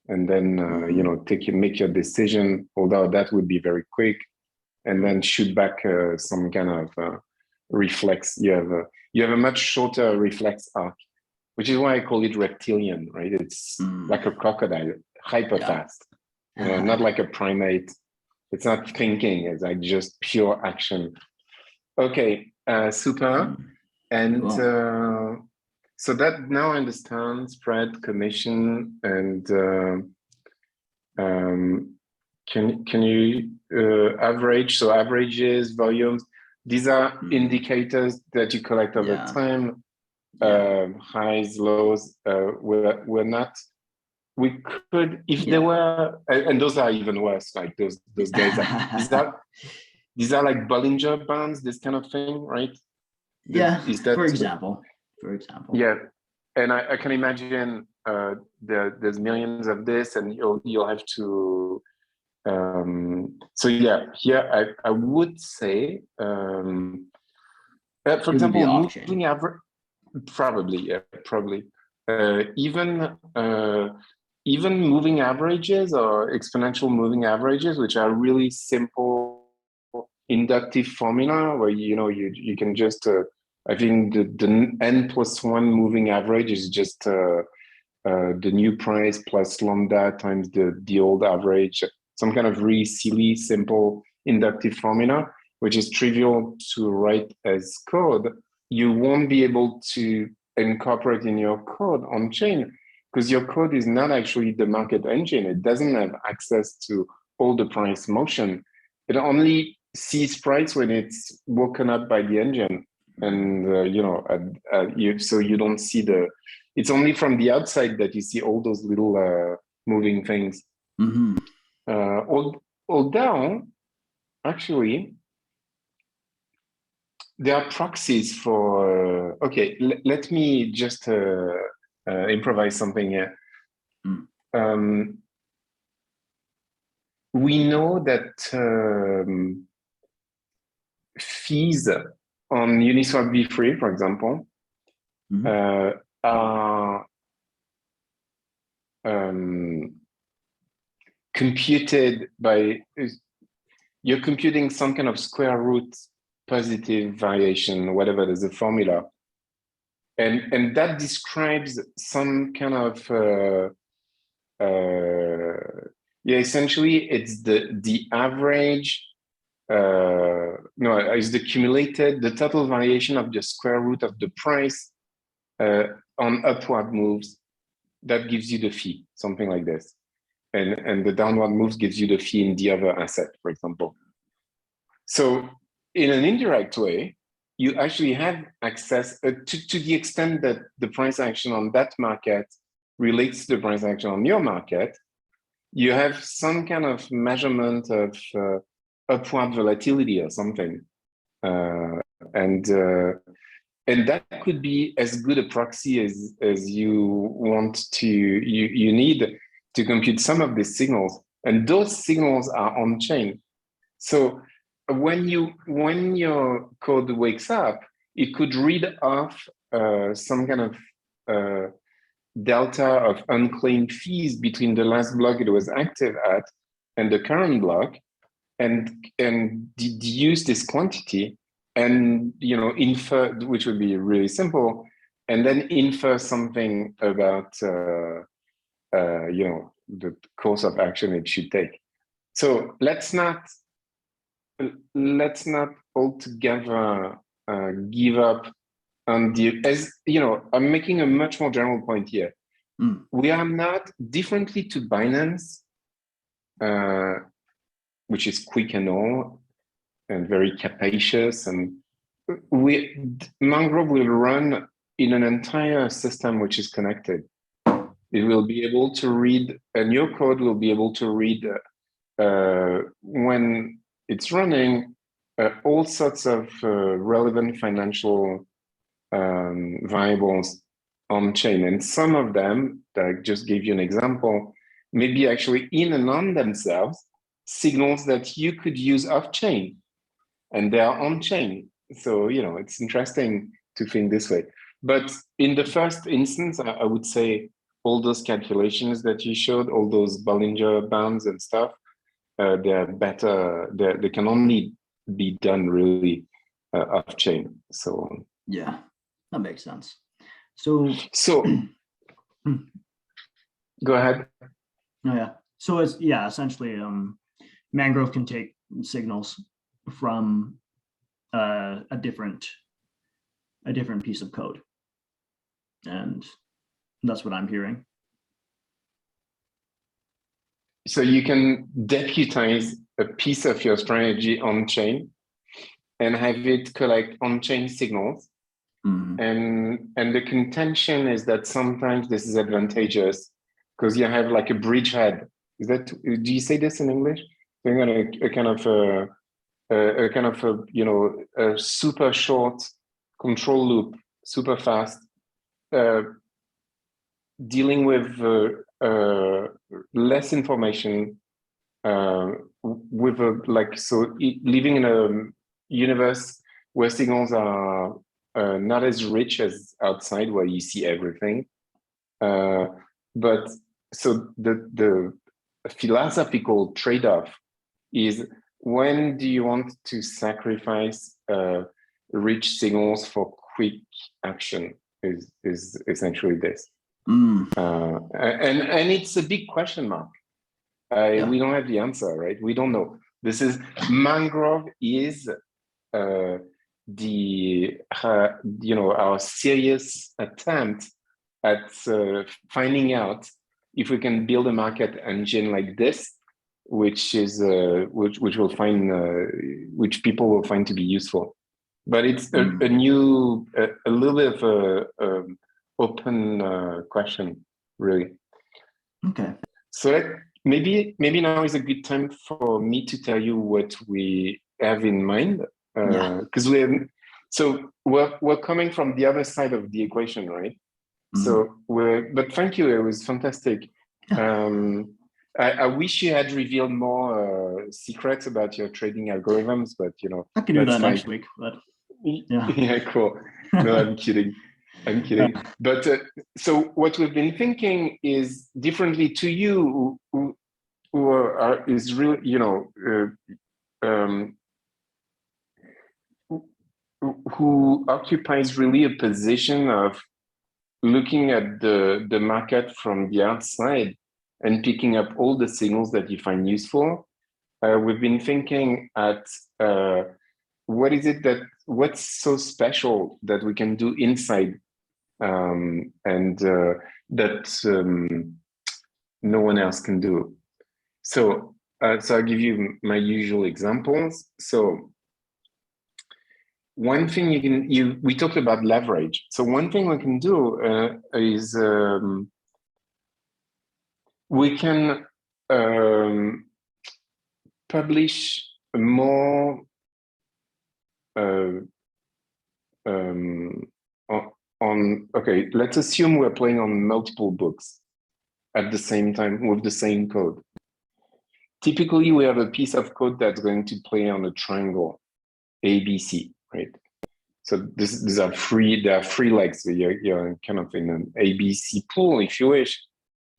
and then you know, make your decision. Although that would be very quick, and then shoot back some kind of reflex. You have a much shorter reflex arc, which is why I call it reptilian, right? It's like a crocodile, hyper fast, you know, not like a primate. It's not thinking, it's like just pure action. Okay, super. And cool. So that now I understand spread, commission, and can you average? So averages, volumes, these are indicators that you collect over time. Highs, lows, we're not. We could, if there were, and those are even worse. Like those guys. These are like Bollinger Bands, this kind of thing, right? Is that, for example. Yeah, and I can imagine there's millions of this, and you'll have to. So yeah, here I would say, for example, moving average. Probably. Even moving averages or exponential moving averages, which are really simple inductive formula where you can just I think the n+1 moving average is just the new price plus lambda times the old average, some kind of really silly simple inductive formula, which is trivial to write as code. You won't be able to incorporate in your code on chain because your code is not actually the market engine. It doesn't have access to all the price motion. It only sees price when it's woken up by the engine. And, so you don't see it's only from the outside that you see all those little moving things. Although actually there are proxies for. Okay, let me just improvise something here. We know that fees on Uniswap V3, for example, are computed by, you're computing some kind of square root positive variation, whatever, there's a formula. And that describes some kind of, essentially it's the average, no, it's the total variation of the square root of the price on upward moves that gives you the fee, something like this. And the downward moves gives you the fee in the other asset, for example. So in an indirect way, you actually have access to the extent that the price action on that market relates to the price action on your market. You have some kind of measurement of upward volatility or something. And that could be as good a proxy as you want to, you need to compute some of these signals. And those signals are on chain. So when your code wakes up, it could read off some kind of delta of unclaimed fees between the last block it was active at and the current block, and deduce this quantity and infer, which would be really simple, and then infer something about the course of action it should take. So let's not altogether give up on I'm making a much more general point here. We are not, differently to Binance, which is quick and all and very capacious, and Mangrove will run in an entire system which is connected. It will be able to read, and your code will be able to read when it's running all sorts of relevant financial variables on chain. And some of them, that I just gave you an example, maybe actually in and on themselves signals that you could use off chain, and they are on chain. So, it's interesting to think this way. But in the first instance, I would say all those calculations that you showed, all those Bollinger Bands and stuff, they're better. They can only be done really off chain. So yeah, that makes sense. So go ahead. Oh, yeah. So it's essentially Mangrove can take signals from a different piece of code, and that's what I'm hearing. So you can deputize a piece of your strategy on chain and have it collect on chain signals. And the contention is that sometimes this is advantageous because you have like a bridgehead. Do you say this in English? You're going to a super short control loop, super fast, dealing with less information, with living in a universe where signals are not as rich as outside, where you see everything. But so the philosophical trade-off is, when do you want to sacrifice rich signals for quick action? Is essentially this. And it's a big question mark. We don't have the answer, right? We don't know. This is Mangrove is our serious attempt at finding out if we can build a market engine like this, which is which which people will find to be useful. But it's a little bit of a open question, really. Okay. So maybe now is a good time for me to tell you what we have in mind, because we're coming from the other side of the equation, right? So but thank you, it was fantastic. I wish you had revealed more secrets about your trading algorithms, but I can do that next week. But yeah, cool. No, I'm kidding. But so what we've been thinking is differently to you, who is really, who occupies really a position of looking at the market from the outside and picking up all the signals that you find useful. We've been thinking at what's so special that we can do inside, and that no one else can do. So I'll give you my usual examples. So one thing we talked about leverage. So one thing we can do is we can publish more okay, let's assume we're playing on multiple books at the same time with the same code. Typically, we have a piece of code that's going to play on a triangle, ABC, right? So these are there are three legs. So you're kind of in an ABC pool, if you wish,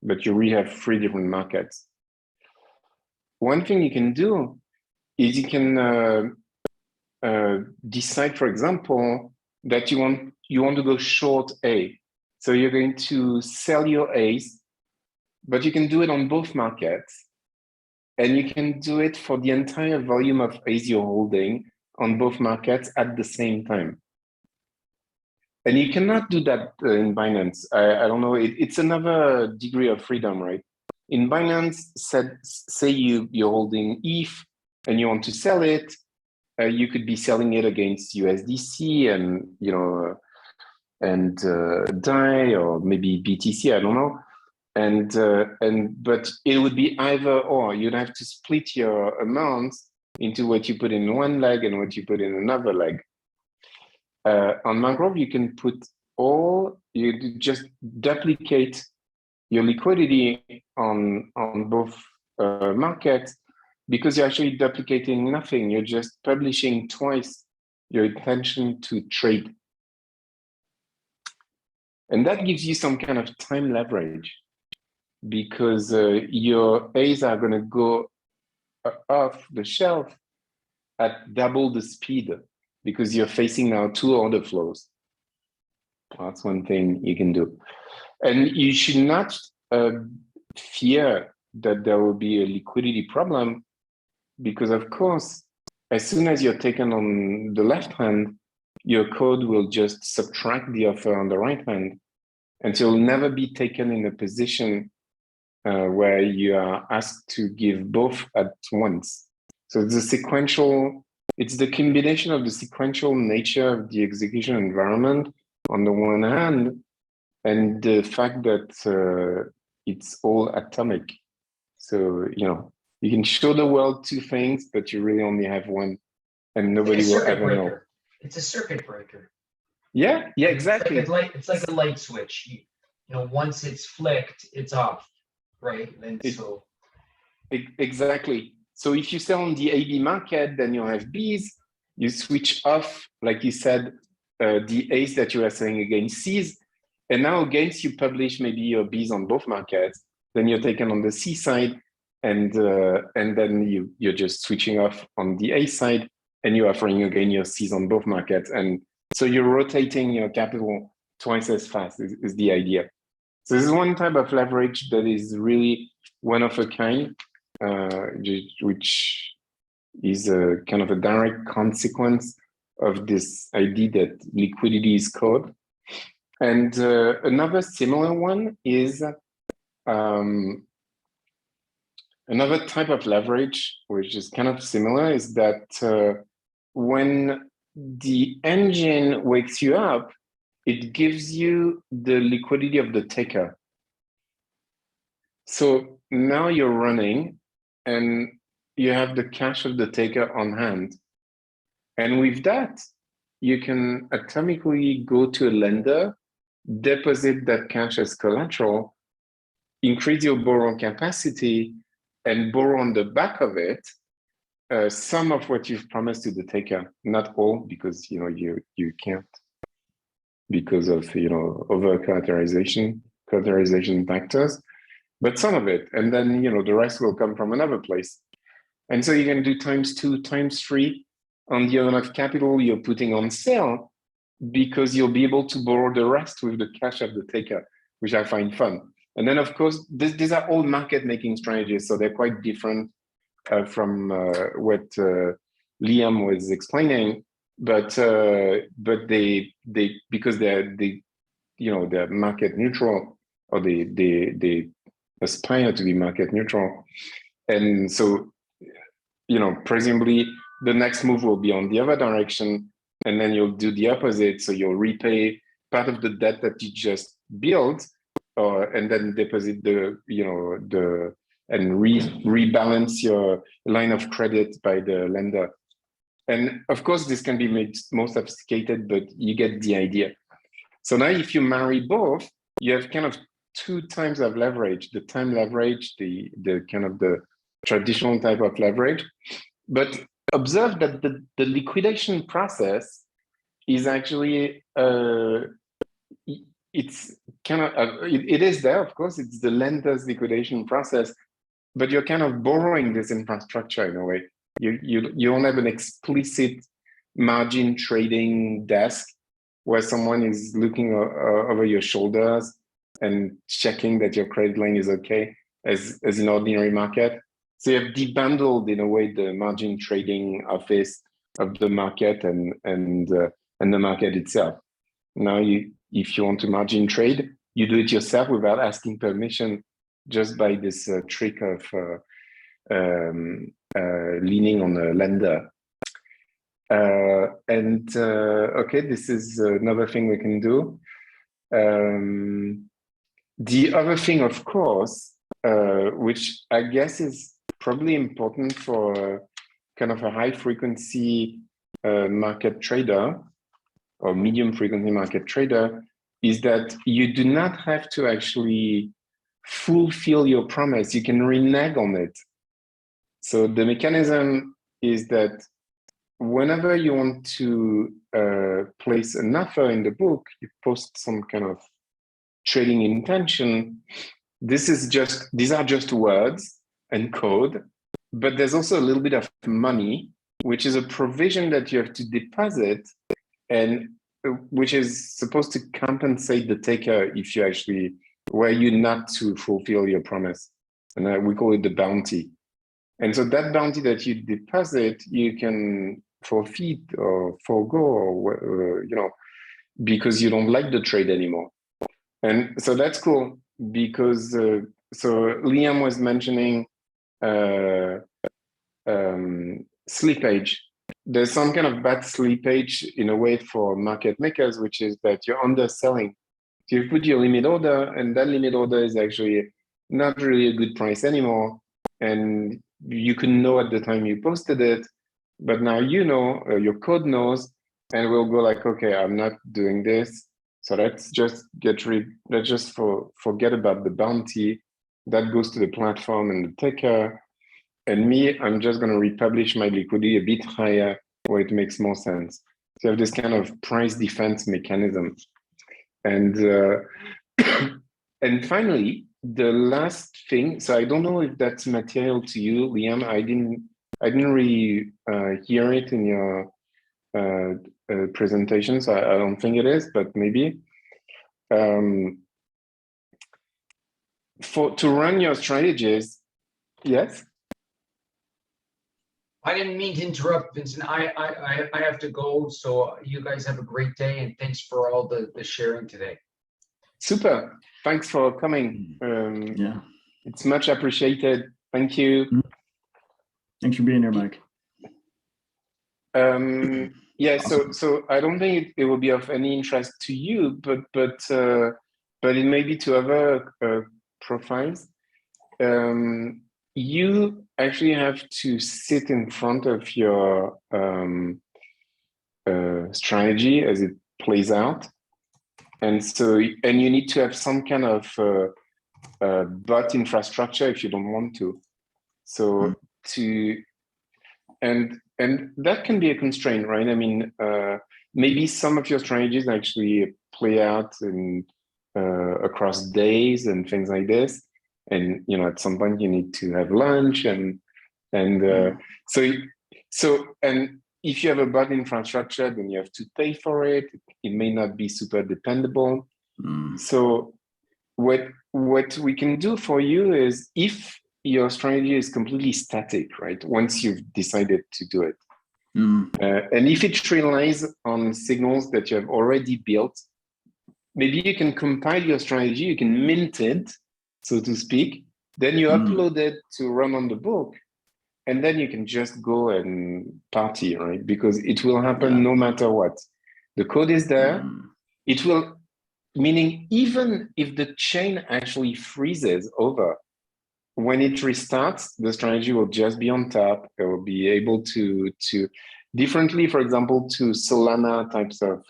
but you really have three different markets. One thing you can do is you can decide, for example, that you want to go short A. So you're going to sell your A's, but you can do it on both markets. And you can do it for the entire volume of A's you're holding on both markets at the same time. And you cannot do that in Binance. I don't know, it's another degree of freedom, right? In Binance, say you're holding ETH and you want to sell it, you could be selling it against USDC and DAI or maybe BTC, I don't know. But it would be either or. You'd have to split your amounts into what you put in one leg and what you put in another leg. On Mangrove, you can you just duplicate your liquidity on both markets, because you're actually duplicating nothing. You're just publishing twice your intention to trade. And that gives you some kind of time leverage, because your A's are going to go off the shelf at double the speed, because you're facing now two order flows. That's one thing you can do. And you should not fear that there will be a liquidity problem, because of course, as soon as you're taken on the left hand, your code will just subtract the offer on the right hand, and so you'll never be taken in a position where you are asked to give both at once. So it's the combination of the sequential nature of the execution environment on the one hand, and the fact that it's all atomic. So, you can show the world two things, but you really only have one, and nobody will ever know. It's a circuit breaker. Yeah, exactly. It's like a light switch. Once it's flicked, it's off, right? Exactly. So if you sell on the AB market, then you'll have Bs. You switch off, like you said, the A's that you are selling against C's. And now against you publish maybe your B's on both markets. Then you're taken on the C side, and then you're just switching off on the A side, and you're offering again your C's on both markets. And so you're rotating your capital twice as fast is the idea. So this is one type of leverage that is really one of a kind, which is a kind of a direct consequence of this idea that liquidity is code. And another similar one is another type of leverage, which is kind of similar, is that when the engine wakes you up, it gives you the liquidity of the taker. So now you're running and you have the cash of the taker on hand. And with that, you can atomically go to a lender, deposit that cash as collateral, increase your borrow capacity, and borrow on the back of it some of what you've promised to the taker. Not all, because you can't, because of over collateralization factors, but some of it, and then the rest will come from another place. And so you can do ×2, ×3 on the amount of capital you're putting on sale, because you'll be able to borrow the rest with the cash of the taker, which I find fun. And then, of course, these are all market making strategies, so they're quite different from what Liam was explaining. But they because they're market neutral, or they aspire to be market neutral, and so presumably the next move will be on the other direction, and then you'll do the opposite. So you'll repay part of the debt that you just built, and then deposit and rebalance your line of credit by the lender. And of course, this can be made more sophisticated, but you get the idea. So now if you marry both, you have kind of 2 types of leverage: the time leverage, the kind of the traditional type of leverage. But observe that the liquidation process is actually it's kind of it is there, of course. It's the lender's liquidation process, but you're kind of borrowing this infrastructure in a way. You don't have an explicit margin trading desk where someone is looking over your shoulders and checking that your credit line is okay, as in ordinary market. So you have debundled in a way the margin trading office of the market and the market itself. Now, if you want to margin trade, you do it yourself without asking permission, just by this trick of leaning on a lender. Okay, this is another thing we can do. The other thing, of course, which I guess is probably important for kind of a high frequency market trader or medium frequency market trader, is that you do not have to actually fulfill your promise. You can renege on it. So the mechanism is that whenever you want to place an offer in the book, you post some kind of trading intention. These are just words and code, but there's also a little bit of money, which is a provision that you have to deposit, and which is supposed to compensate the taker if you actually were you not to fulfill your promise. And we call it the bounty. And so that bounty that you deposit, you can forfeit or forego, or because you don't like the trade anymore. And so that's cool, because so Liam was mentioning slippage. There's some kind of bad slippage in a way for market makers, which is that you're underselling. So you put your limit order, and that limit order is actually not really a good price anymore. And you couldn't know at the time you posted it, but now your code knows, and we'll go like, okay, I'm not doing this. So let's just forget about the bounty. That goes to the platform and the taker. And me, I'm just going to republish my liquidity a bit higher where it makes more sense. So you have this kind of price defense mechanism. And and finally, the last thing. So I don't know if that's material to you, Liam. I didn't really hear it in your presentation, so I don't think it is, but maybe. To run your strategies, yes. I didn't mean to interrupt, Vincent. I have to go. So you guys have a great day, and thanks for all the sharing today. Super. Thanks for coming. Yeah. It's much appreciated. Thank you. Thanks for being here, Mike. Yeah. Awesome. So I don't think it will be of any interest to you, but it may be to other profiles. you actually have to sit in front of your strategy as it plays out. And so, and you need to have some kind of bot infrastructure if you don't want to. So and that can be a constraint, right? I mean, maybe some of your strategies actually play out in across days and things like this. And you know, at some point you need to have lunch and so and if you have a bot infrastructure, then you have to pay for it. It may not be super dependable. So what we can do for you is, if your strategy is completely static, right? Once you've decided to do it, and if it relies on signals that you have already built, maybe you can compile your strategy, you can mint it, so to speak, then you upload it to run on the book, and then you can just go and party, right? Because it will happen no matter what. The code is there. It will, meaning even if the chain actually freezes over, when it restarts, the strategy will just be on top. It will be able to differently, for example, to Solana types of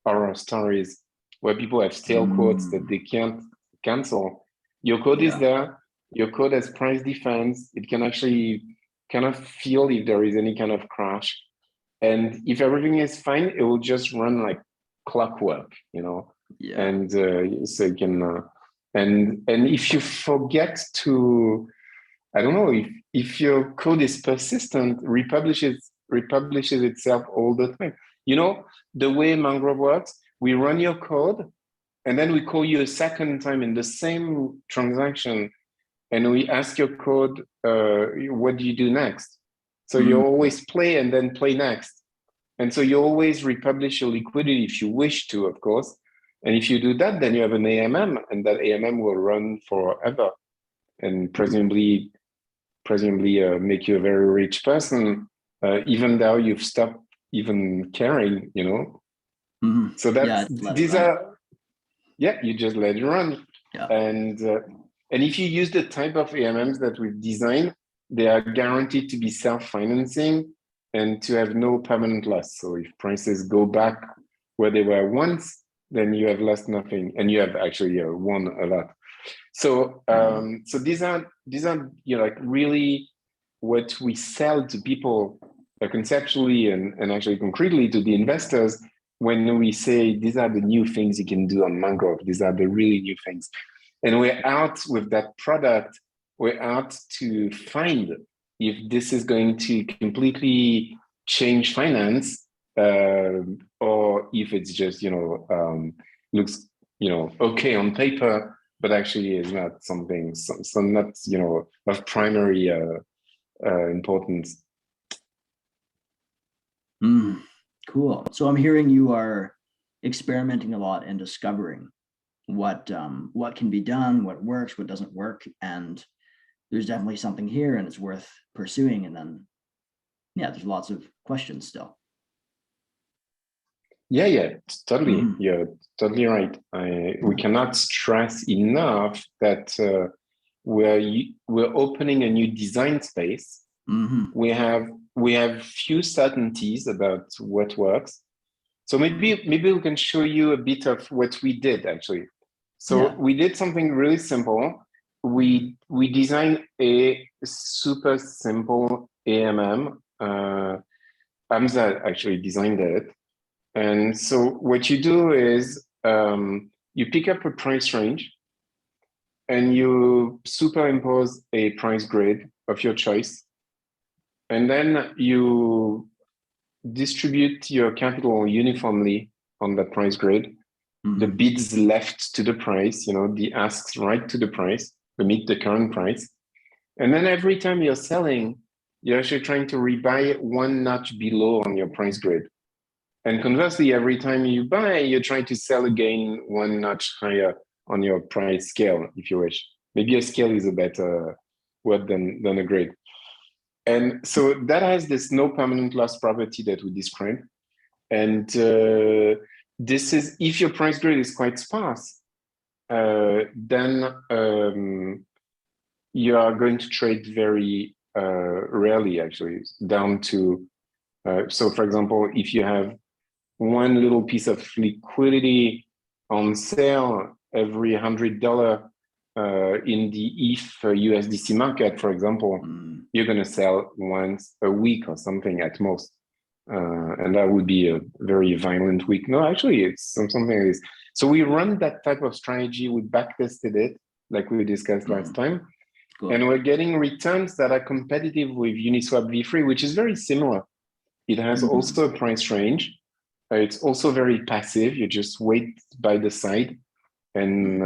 horror stories where people have stale quotes that they can't cancel. Your code is there. Your code has price defense. It can actually kind of feel if there is any kind of crash. And if everything is fine, it will just run like clockwork, you know? And so you can, and if you forget to, I don't know, if your code is persistent, republishes itself all the time. You know, the way Mangrove works, we run your code and then we call you a second time in the same transaction and we ask your code, what do you do next? So you always play and then play next. And so you always republish your liquidity if you wish to, of course. And if you do that, then you have an AMM, and that AMM will run forever, and presumably make you a very rich person, even though you've stopped even caring, you know. So that's these are, you just let it run, and if you use the type of AMMs that we've designed, they are guaranteed to be self-financing and to have no permanent loss. So if prices go back where they were once, then you have lost nothing, and you have actually won a lot. So, so these are you know, like really what we sell to people conceptually and actually concretely to the investors when we say these are the new things you can do on Mangrove. These are the really new things, and we're out with that product. We're out to find if this is going to completely change finance. Or if it's just, you know, looks, you know, okay on paper, but actually is not something, so not, you know, of primary importance. Cool. So I'm hearing you are experimenting a lot and discovering what can be done, what works, what doesn't work, and there's definitely something here, and it's worth pursuing. And then, there's lots of questions still. Yeah, totally. You're totally right. We cannot stress enough that we're opening a new design space. We have few certainties about what works. So maybe we can show you a bit of what we did actually. So we did something really simple. We designed a super simple AMM. Hamza actually designed it. And so what you do is you pick up a price range and you superimpose a price grid of your choice. And then you distribute your capital uniformly on that price grid. The bids left to the price, you know, the asks right to the price, to meet the current price. And then every time you're selling, you're actually trying to rebuy one notch below on your price grid. And conversely, every time you buy, you're trying to sell again one notch higher on your price scale, if you wish. Maybe a scale is a better word than a grid. And so that has this no permanent loss property that we described. And this is, if your price grid is quite sparse, then you are going to trade very rarely, actually, down to, so for example, if you have one little piece of liquidity on sale every $100 in the ETH USDC market, for example, you're going to sell once a week or something at most. And that would be a very violent week. No, actually, it's something like this. So we run that type of strategy. We backtested it, like we discussed last time. Cool. And we're getting returns that are competitive with Uniswap V3, which is very similar. It has also a price range. It's also very passive. You just wait by the side, and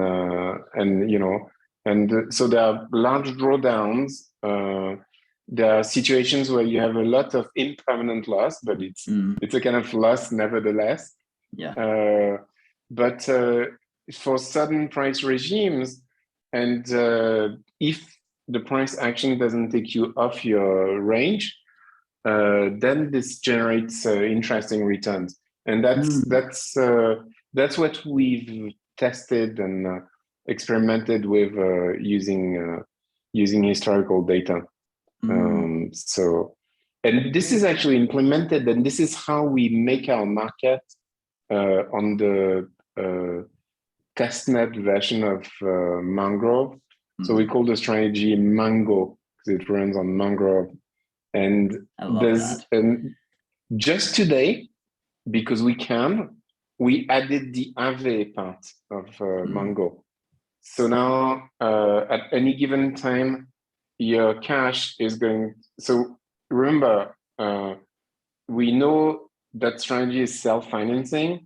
you know, and so there are large drawdowns. There are situations where you have a lot of impermanent loss, but it's a kind of loss nevertheless. Yeah. But for sudden price regimes, and if the price action doesn't take you off your range, then this generates interesting returns. And that's what we've tested and experimented with using historical data. So, and this is actually implemented, and this is how we make our market on the testnet version of Mangrove. So we call the strategy Mango because it runs on Mangrove. And just today, because we added the Aave part of Mango. So now at any given time, your cash is going. So remember, we know that strategy is self-financing,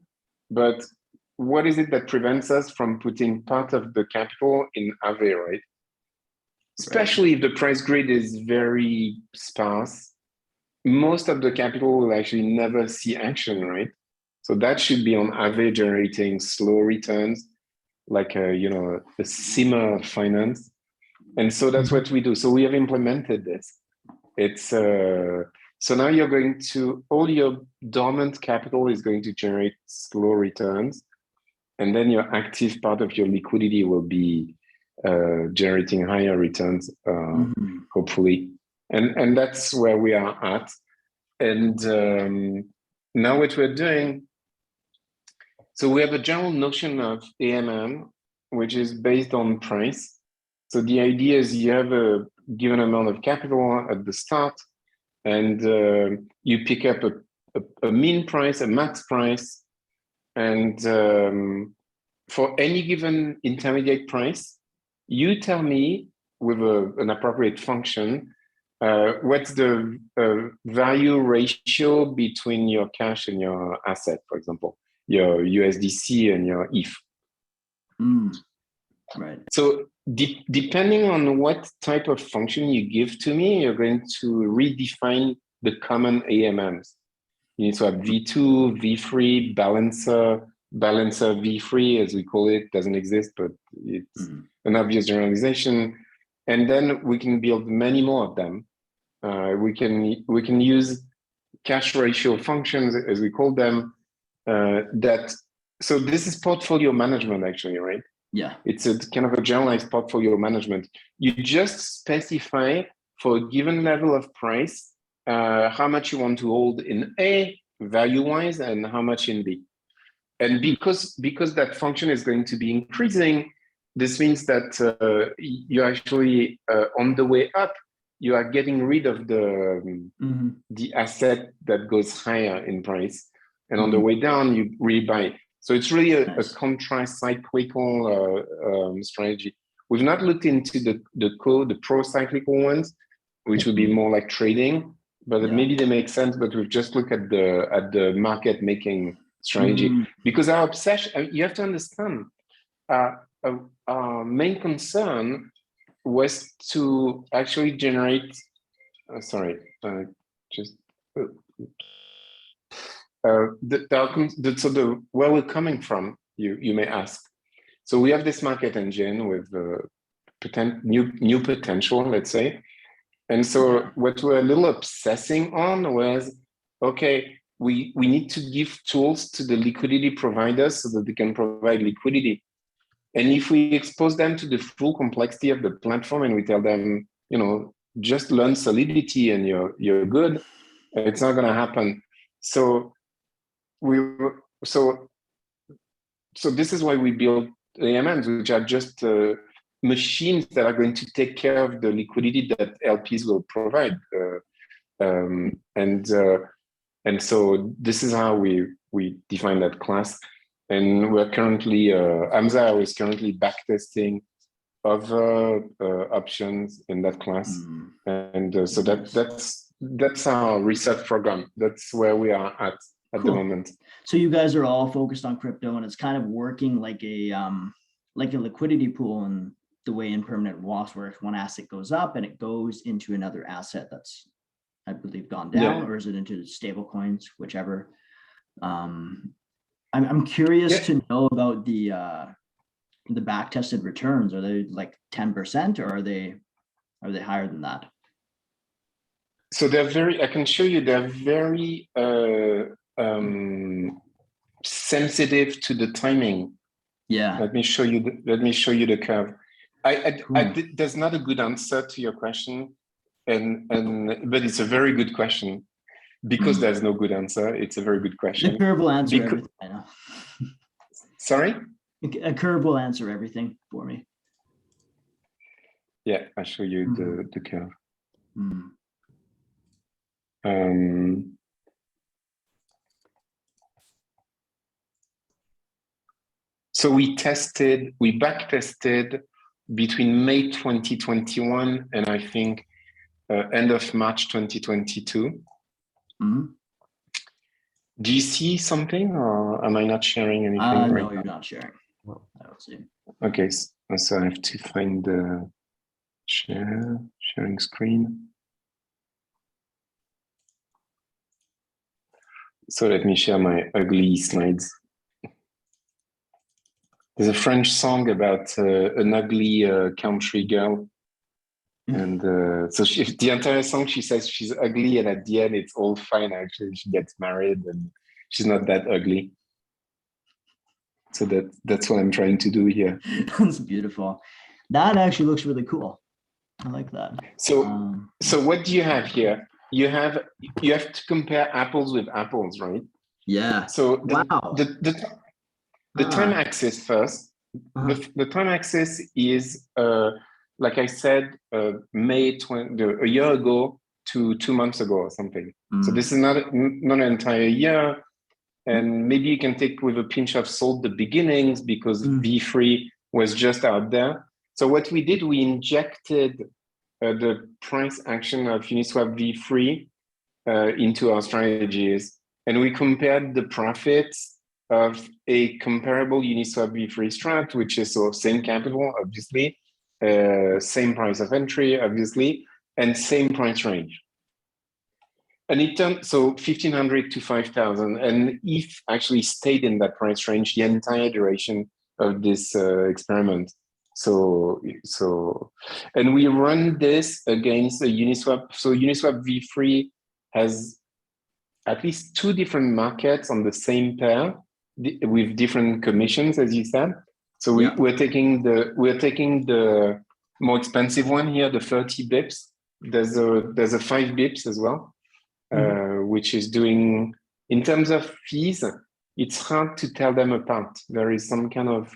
but what is it that prevents us from putting part of the capital in Aave, right? Especially if the price grid is very sparse, most of the capital will actually never see action, right? So that should be on Aave generating slow returns, like a simmer of finance. And so that's what we do. So we have implemented this. It's so now you're going to, all your dormant capital is going to generate slow returns. And then your active part of your liquidity will be generating higher returns, hopefully. And that's where we are at. And now what we're doing, so we have a general notion of AMM, which is based on price. So the idea is you have a given amount of capital at the start, and you pick up a mean price, a max price, and for any given intermediate price, you tell me with an appropriate function, what's the value ratio between your cash and your asset, for example, your USDC and your ETH. Right. So depending on what type of function you give to me, you're going to redefine the common AMMs. You need to have V2, V3, balancer V3, as we call it, doesn't exist, but it's an obvious generalization. And then we can build many more of them. We can use cash ratio functions, as we call them. So this is portfolio management, actually, right? Yeah. It's a kind of a generalized portfolio management. You just specify for a given level of price, how much you want to hold in A, value-wise, and how much in B. And because that function is going to be increasing, this means that you're actually on the way up, you are getting rid of the asset that goes higher in price. And on the way down, you rebuy. So it's really a contra-cyclical strategy. We've not looked into the pro-cyclical ones, which would be more like trading, but maybe they make sense, but we've just looked at the market making strategy. Because our obsession, you have to understand, our main concern was to actually generate, where we're coming from, you may ask. So we have this market engine with new potential, let's say. And so what we're a little obsessing on was, okay, we need to give tools to the liquidity providers so that they can provide liquidity. And if we expose them to the full complexity of the platform and we tell them, just learn Solidity and you're good, it's not going to happen. So this is why we build AMMs, which are just machines that are going to take care of the liquidity that LPs will provide. And so this is how we define that class. And we're currently, Hamza is currently backtesting other options in that class. And so that's our research program. That's where we are at the moment. So you guys are all focused on crypto, and it's kind of working like a liquidity pool in the way impermanent walks, where if one asset goes up and it goes into another asset that's, I believe, gone down, or is it into stable coins, whichever. I'm curious to know about the back tested returns. Are they like 10%, or are they higher than that? So I can show you, they're very sensitive to the timing. Yeah. Let me show you the curve. There's not a good answer to your question, but it's a very good question. Because there's no good answer, it's a very good question. The curve will answer everything, I know. Sorry? A curve will answer everything for me. Yeah, I'll show you the curve. So we back tested between May 2021 and I think end of March 2022. Do you see something, or am I not sharing anything? No, you're not sharing. I don't see. Okay, so I have to find the sharing screen. So let me share my ugly slides. There's a French song about an ugly country girl. And so the entire song, she says she's ugly, and at the end, it's all fine. Actually, she gets married, and she's not that ugly. So that's what I'm trying to do here. That's beautiful. That actually looks really cool. I like that. So what do you have here? You have to compare apples with apples, right? Yeah. So the time axis first. The time axis is like I said, May 20, a year ago to 2 months ago or something. So this is not an entire year. And maybe you can take with a pinch of salt the beginnings, because V3 was just out there. So what we did, we injected the price action of Uniswap V3 into our strategies. And we compared the profits of a comparable Uniswap V3 strat, which is same capital, obviously, same price of entry, obviously, and same price range. And it turned, so 1,500 to 5,000, and ETH actually stayed in that price range the entire duration of this experiment. And we run this against a Uniswap. So Uniswap V3 has at least 2 different markets on the same pair with different commissions, as you said. So we're taking the more expensive one here, the 30 bips. There's a 5 bips as well, which is doing, in terms of fees, it's hard to tell them apart. There is some kind of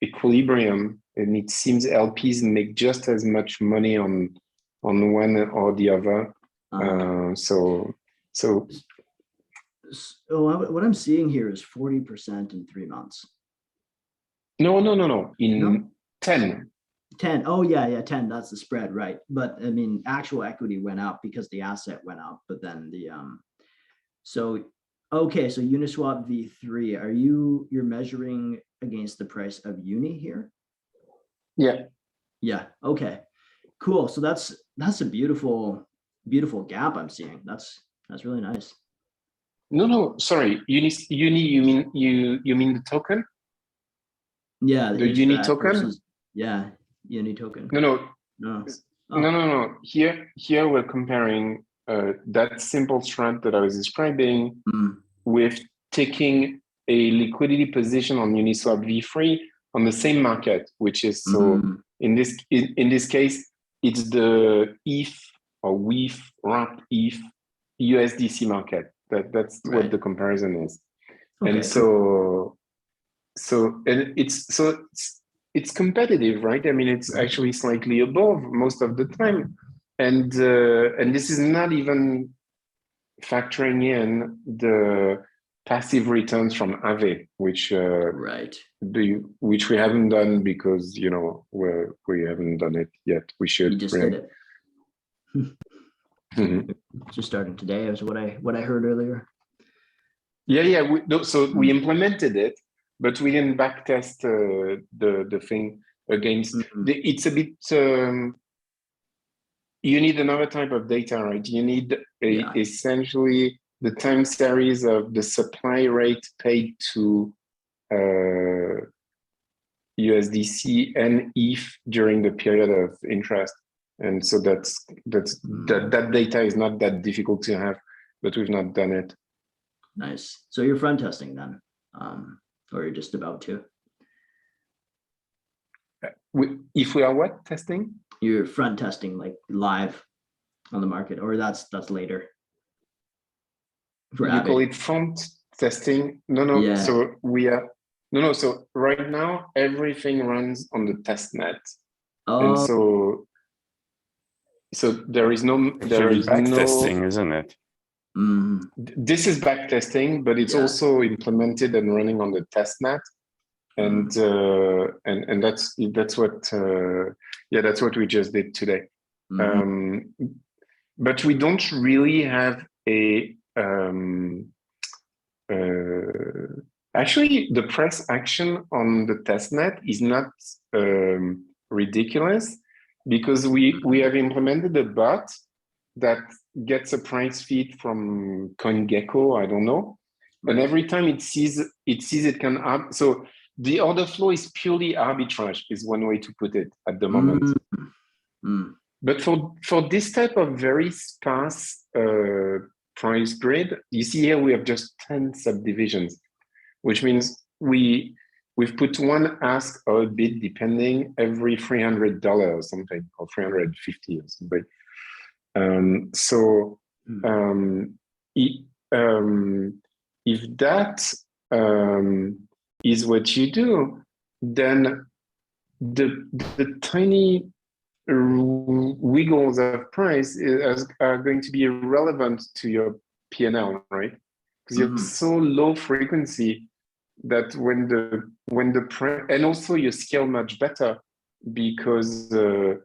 equilibrium, and it seems LPs make just as much money on one or the other. What I'm seeing here is 40% in 3 months. No. In 10. 10. Oh, yeah, 10. That's the spread, right? But I mean, actual equity went up because the asset went up. But then so Uniswap V3, you're measuring against the price of Uni here? Yeah. Okay. Cool. So that's a beautiful gap I'm seeing. That's really nice. No, sorry. Uni, you mean the token? Yeah, the Uni token. Uni token. No. Here we're comparing that simple strat that I was describing with taking a liquidity position on Uniswap V3 on the same market, which is so in this case, it's the ETH or WETH wrapped ETH USDC market. That's what the comparison is. Okay, and so it's competitive, right? I mean, it's actually slightly above most of the time, and this is not even factoring in the passive returns from Aave, which which we haven't done because we haven't done it yet. We should. You just did it. Just starting today is what I heard earlier. Yeah. We implemented it, but we didn't backtest the thing against. It's a bit. You need another type of data, right? You need essentially the time series of the supply rate paid to USDC and ETH during the period of interest. And so that data is not that difficult to have, but we've not done it. Nice. So you're front testing then, or you're just about to? If we are what testing? You're front testing like live on the market, or that's later. You call it front testing? No. Yeah. So we are So right now everything runs on the test net, and so there is no back testing, isn't it? This is back testing, but it's also implemented and running on the test net, and that's what that's what we just did today. But we don't really have a actually the press action on the testnet is not ridiculous, because we have implemented a bot that gets a price feed from CoinGecko, I don't know, and every time it sees it can so the order flow is purely arbitrage, is one way to put it at the moment. But for this type of very sparse price grid, you see here we have just 10 subdivisions, which means we've put one ask or a bid depending every $300 or something, or $350 or something. If that is what you do, then the tiny wiggles of price are going to be irrelevant to your P&L, right? Because you're so low frequency that when the price, and also you scale much better because the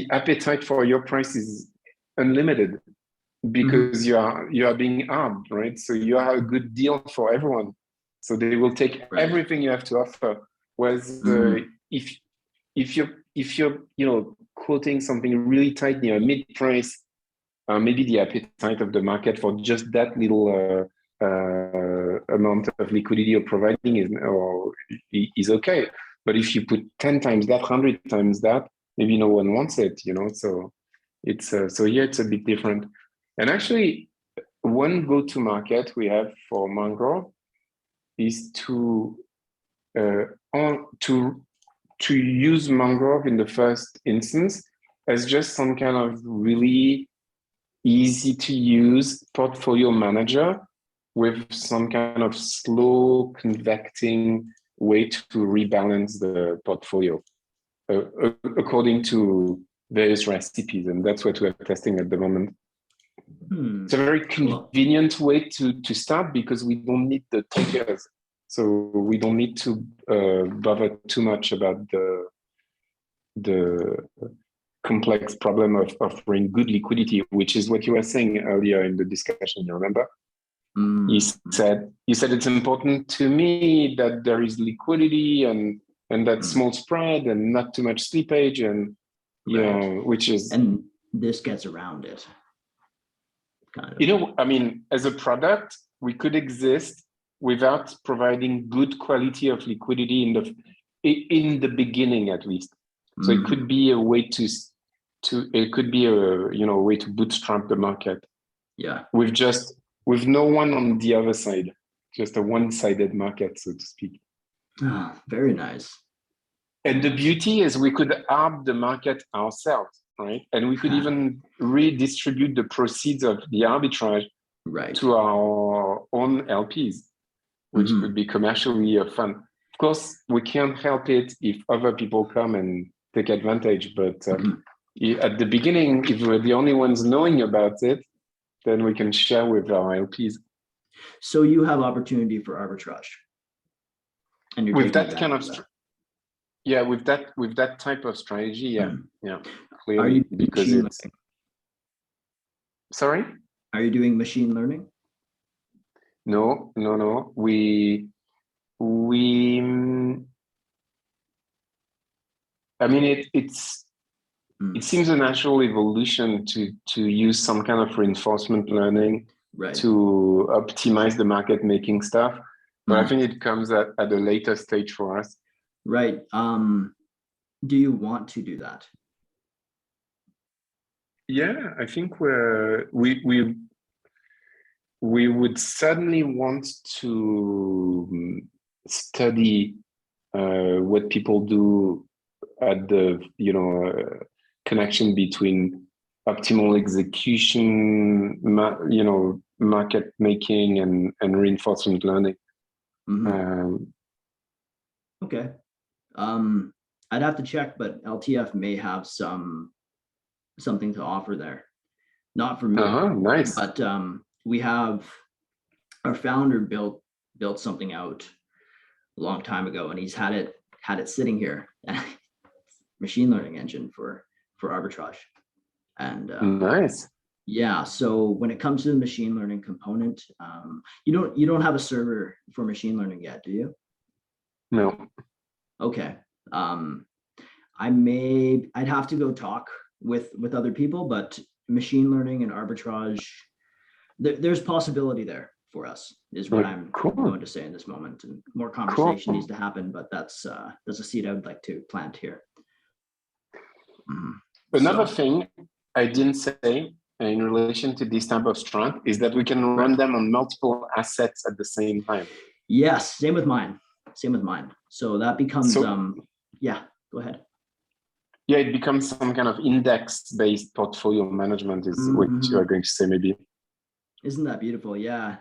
appetite for your price is unlimited, because you are being armed, right? So you are a good deal for everyone. So they will take everything you have to offer. Whereas if you're quoting something really tight near mid price, maybe the appetite of the market for just that little amount of liquidity you're providing is okay. But if you put 10 times that, 100 times that, maybe no one wants it, So it's it's a bit different. And actually, one go-to-market we have for Mangrove is to use Mangrove in the first instance as just some kind of really easy to use portfolio manager with some kind of slow convecting way to rebalance the portfolio according to various recipes. And that's what we're testing at the moment. It's a very convenient way to start, because we don't need the triggers. So we don't need to bother too much about the complex problem of offering good liquidity, which is what you were saying earlier in the discussion, you remember? You said it's important to me that there is liquidity and that small spread and not too much slippage, and which is, and this gets around it. Kind of. I mean, as a product, we could exist without providing good quality of liquidity in the beginning, at least. So it could be a way to bootstrap the market. Yeah. With no one on the other side. just a one-sided market, so to speak. Oh, very nice. And the beauty is we could arb the market ourselves, right? And we could even redistribute the proceeds of the arbitrage to our own LPs, which would be commercially fun. Of course, we can't help it if other people come and take advantage. But at the beginning, if we're the only ones knowing about it, then we can share with our LPs. So you have opportunity for arbitrage, and you're with taking that kind of advantage with that type of strategy, yeah, clearly. Are you because it's sorry? Are you doing machine learning? No. I mean, it seems a natural evolution to use some kind of reinforcement learning to optimize the market making stuff. But I think it comes at a later stage for us. Right. Do you want to do that? Yeah, I think we would certainly want to study what people do at the connection between optimal execution, market making, and reinforcement learning. Okay. I'd have to check, but LTF may have something to offer there. Not for me, nice. But we have our founder built something out a long time ago, and he's had it sitting here. Machine learning engine for arbitrage. And nice. Yeah, so when it comes to the machine learning component, you don't have a server for machine learning yet, do you? No. Okay. I'd have to go talk with other people, but machine learning and arbitrage, there's possibility there for us, is what I'm going to say in this moment. And more conversation needs to happen, but that's a seed I would like to plant here. Another thing I didn't say in relation to this type of strat is that we can run them on multiple assets at the same time. Yes, same with mine. So that becomes yeah, go ahead. Yeah, it becomes some kind of index-based portfolio management is what you are going to say, maybe. Isn't that beautiful? Yeah.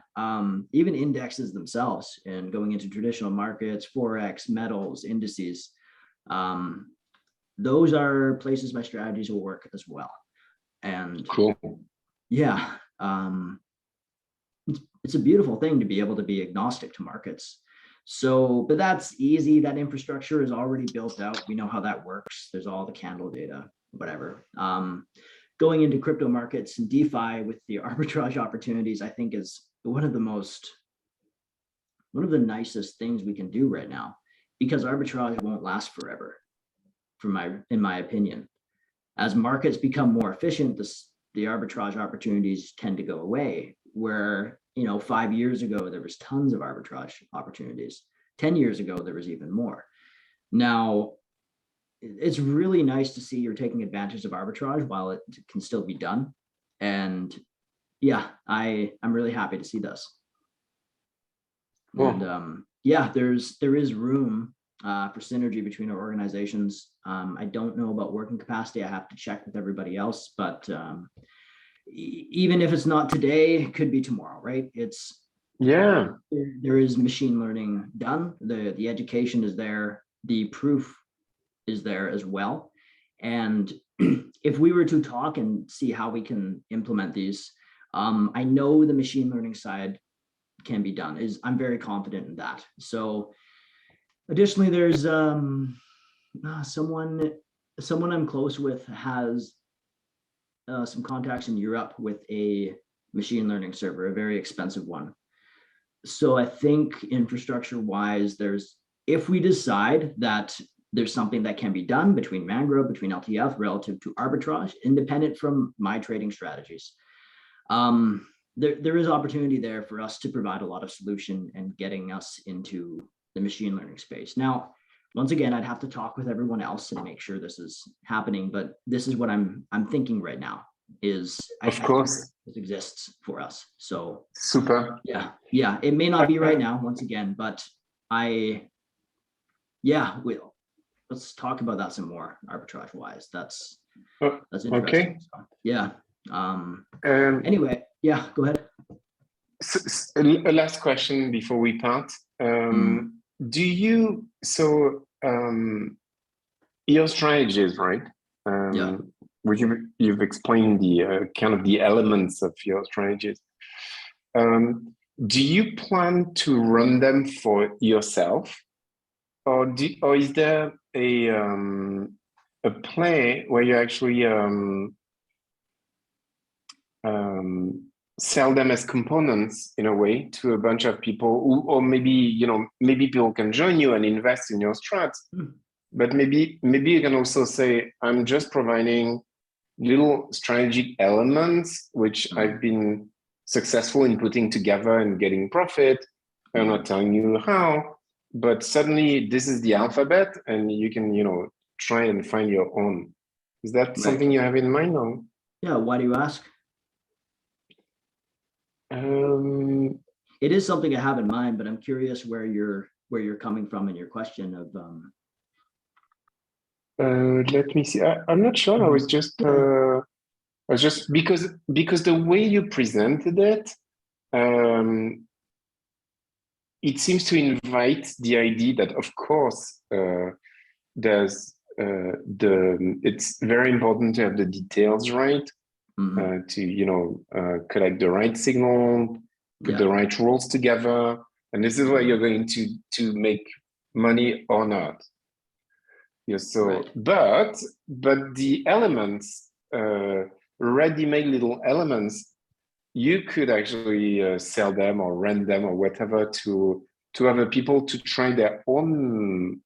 Even indexes themselves, and going into traditional markets, Forex, metals, indices, those are places my strategies will work as well. And yeah, it's a beautiful thing to be able to be agnostic to markets. So, but that's easy. That infrastructure is already built out. We know how that works. There's all the candle data, whatever. Going into crypto markets and DeFi with the arbitrage opportunities, I think is one of the nicest things we can do right now, because arbitrage won't last forever, in my opinion. As markets become more efficient, the arbitrage opportunities tend to go away, where 5 years ago, there was tons of arbitrage opportunities. 10 years ago, there was even more. Now, it's really nice to see you're taking advantage of arbitrage while it can still be done. And yeah, I'm really happy to see this. And yeah, there is room for synergy between our organizations. I don't know about working capacity. I have to check with everybody else, but even if it's not today, it could be tomorrow, right? There is machine learning done. The education is there. The proof is there as well. And if we were to talk and see how we can implement these, I know the machine learning side can be done. I'm very confident in that. So additionally, there's someone I'm close with has some contacts in Europe with a machine learning server, a very expensive one. So I think infrastructure wise, if we decide that there's something that can be done between Mangrove, between LTF relative to arbitrage, independent from my trading strategies, there is opportunity there for us to provide a lot of solution and getting us into the machine learning space. Now, once again, I'd have to talk with everyone else and make sure this is happening, but this is what I'm thinking right now. Of course, This exists for us. So Super. yeah, it may not be right now, once again, but let's talk about that some more, arbitrage wise. That's interesting. Okay. So, yeah. Anyway, yeah, go ahead. A last question before we part. Do you, your strategies, right? Yeah. Which you've explained the kind of the elements of your strategies. Do you plan to run them for yourself, or is there a play where you actually sell them as components in a way to a bunch of people who, or maybe maybe people can join you and invest in your strats, but maybe you can also say, I'm just providing little strategic elements which I've been successful in putting together and getting profit. I'm not telling you how, but suddenly this is the alphabet and you can try and find your own. Is that something you have in mind? Or? Yeah, why do you ask? It is something I have in mind, but I'm curious where you're coming from in your question of let me see. I'm not sure. I was just because the way you presented it, it seems to invite the idea that of course there's it's very important to have the details right, to collect the right signal, put the right rules together, and this is where you're going to make money or not. Yeah, so but the elements, ready-made little elements, you could actually sell them or rent them or whatever to other people to try their own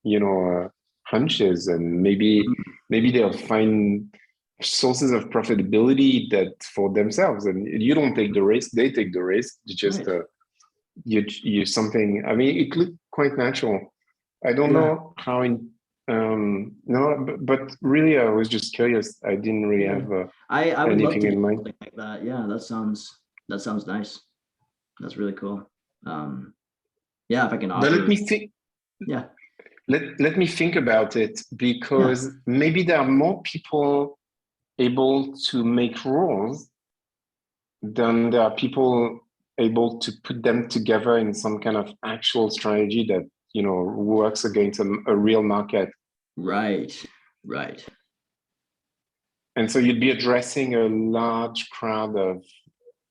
hunches, and maybe they'll find sources of profitability that for themselves, and you don't take the risk, they take the risk. You just you something. I mean, it looked quite natural. I don't know how no, but really I was just curious. I didn't really have I would love to in mind. Something like that. Yeah, that sounds nice. That's really cool. Yeah, if I can offer. But let me think. Yeah. Let me think about it, because maybe there are more people able to make rules than there are people able to put them together in some kind of actual strategy that works against a real market. Right. And so you'd be addressing a large crowd of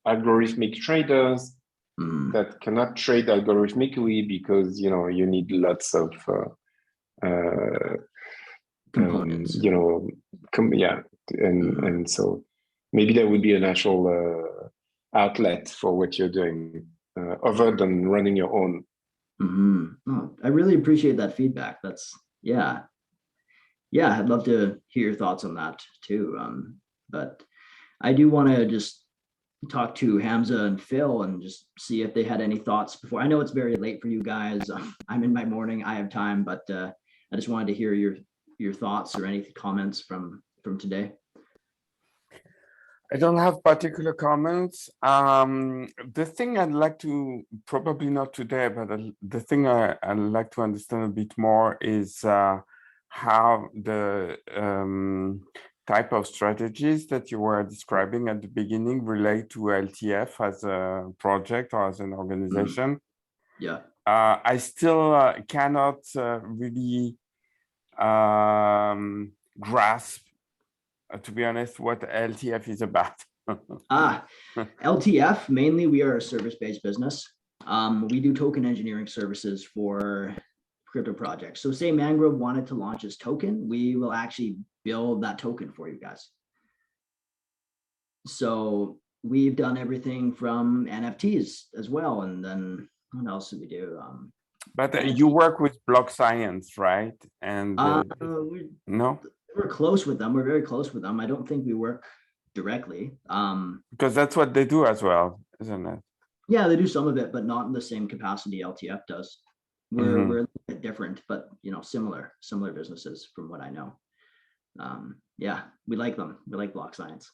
algorithmic traders that cannot trade algorithmically because you need lots of components. And so maybe there would be a natural outlet for what you're doing, other than running your own. Oh, I really appreciate that feedback. That's I'd love to hear your thoughts on that too. But I do want to just talk to Hamza and Phil and just see if they had any thoughts before. I know it's very late for you guys. I'm in my morning. I have time, but I just wanted to hear your thoughts or any comments from today. I don't have particular comments. The thing I'd like to, probably not today, but the thing I'd like to understand a bit more is how the type of strategies that you were describing at the beginning relate to LTF as a project or as an organization. Yeah. I still cannot really grasp, to be honest, what LTF is about. LTF, mainly we are a service-based business. We do token engineering services for crypto projects. So say Mangrove wanted to launch his token, we will actually build that token for you guys. So we've done everything from NFTs as well. And then what else do we do? But you work with block science, right? And no? We're close with them. We're very close with them. I don't think we work directly. Because that's what they do as well, isn't it? Yeah, they do some of it, but not in the same capacity LTF does. We're a little bit different, but similar businesses from what I know. Yeah, we like them. We like block science.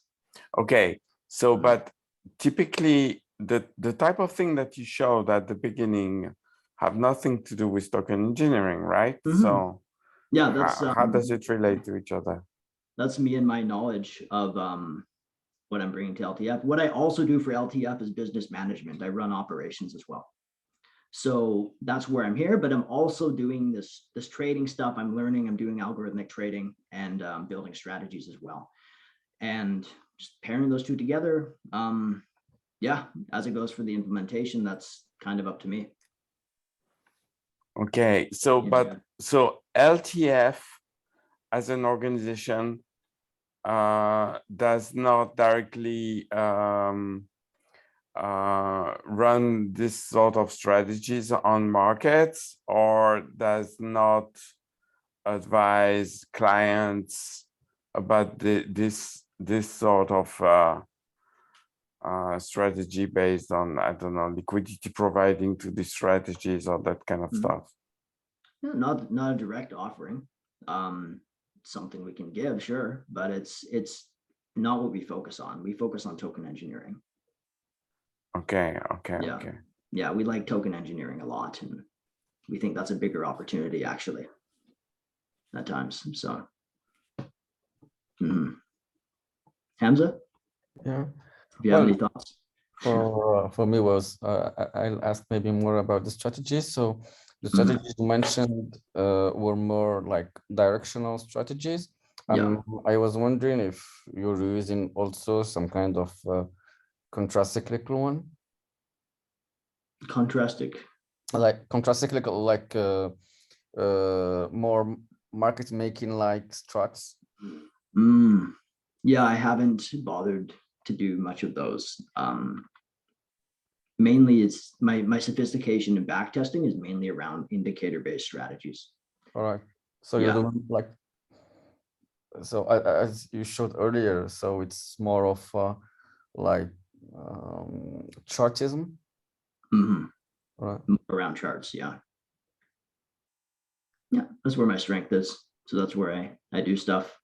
Okay, so but typically the type of thing that you showed at the beginning have nothing to do with token engineering, right? So yeah, that's how does it relate to each other? That's me and my knowledge of what I'm bringing to LTF. What I also do for LTF is business management. I run operations as well. So that's where I'm here, but I'm also doing this trading stuff. I'm learning, I'm doing algorithmic trading and building strategies as well. And just pairing those two together, yeah, as it goes for the implementation, that's kind of up to me. Okay, so so LTF as an organization does not directly run this sort of strategies on markets, or does not advise clients about this sort of strategy based on, I don't know, liquidity providing to these strategies or that kind of stuff? No, not a direct offering. Something we can give, sure, but it's not what we focus on. We focus on token engineering. Okay. Yeah, we like token engineering a lot, and we think that's a bigger opportunity actually at times. So Hamza? Yeah. If you have any thoughts. For me was I'll ask maybe more about the strategies. So the strategies you mentioned were more like directional strategies. I was wondering if you're using also some kind of contracyclical one. Like contracyclical, like more market making like strats. Yeah, I haven't bothered to do much of those. Mainly it's my sophistication in back testing is mainly around indicator-based strategies. All right. So you're doing like, so as you showed earlier, so it's more of like chartism. Right. Around charts, yeah. Yeah, that's where my strength is. So that's where I do stuff.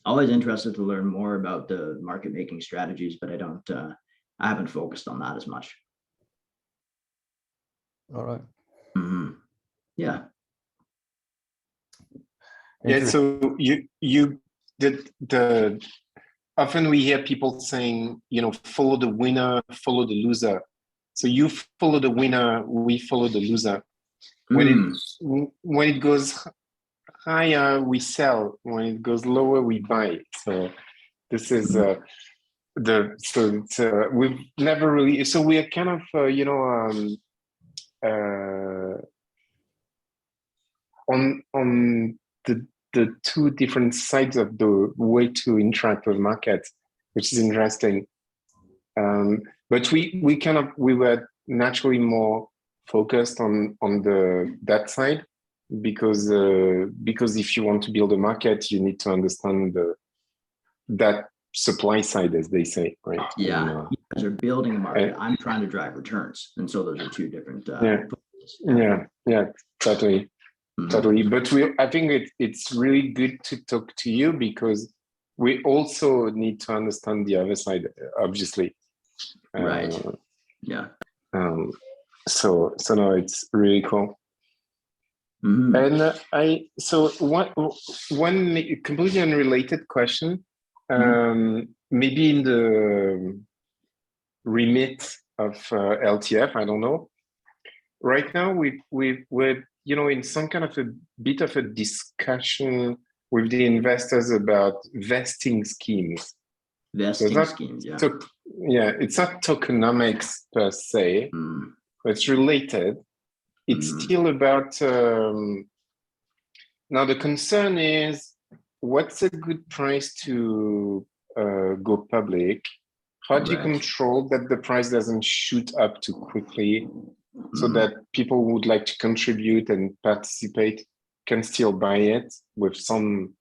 Always interested to learn more about the market making strategies, but I haven't focused on that as much. All right. Yeah. Yeah. So you did often we hear people saying, follow the winner, follow the loser. So you follow the winner, we follow the loser. When it goes higher, we sell. When it goes lower, we buy. So this is we've never really. So we are kind of on the two different sides of the way to interact with markets, which is interesting. But we were naturally more focused on that side because if you want to build a market, you need to understand that supply side, as they say, right? Yeah, you guys are building a market. I'm trying to drive returns, and so those are two different. Yeah, totally. But I think it's really good to talk to you because we also need to understand the other side, obviously. Right. Yeah. So no, it's really cool. And one completely unrelated question, maybe in the remit of LTF, I don't know. Right now, we're in some kind of a bit of a discussion with the investors about vesting schemes. Schemes, yeah. It's not tokenomics per se, but it's related. It's still about, now the concern is, what's a good price to go public? How do you control that the price doesn't shoot up too quickly so that people who would like to contribute and participate can still buy it with some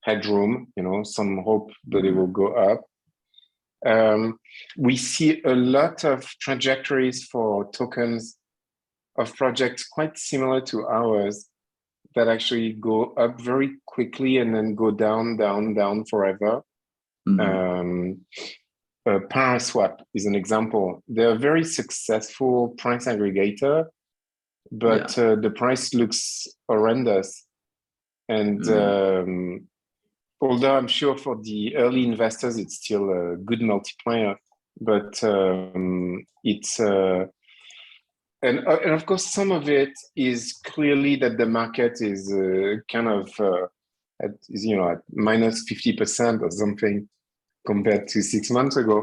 headroom, some hope that it will go up? We see a lot of trajectories for tokens of projects quite similar to ours that actually go up very quickly and then go down, down, down forever. Paraswap is an example. They're a very successful price aggregator, but the price looks horrendous. And although I'm sure for the early investors, it's still a good multiplier, but it's and of course, some of it is clearly that the market is kind of at minus 50% or something compared to 6 months ago.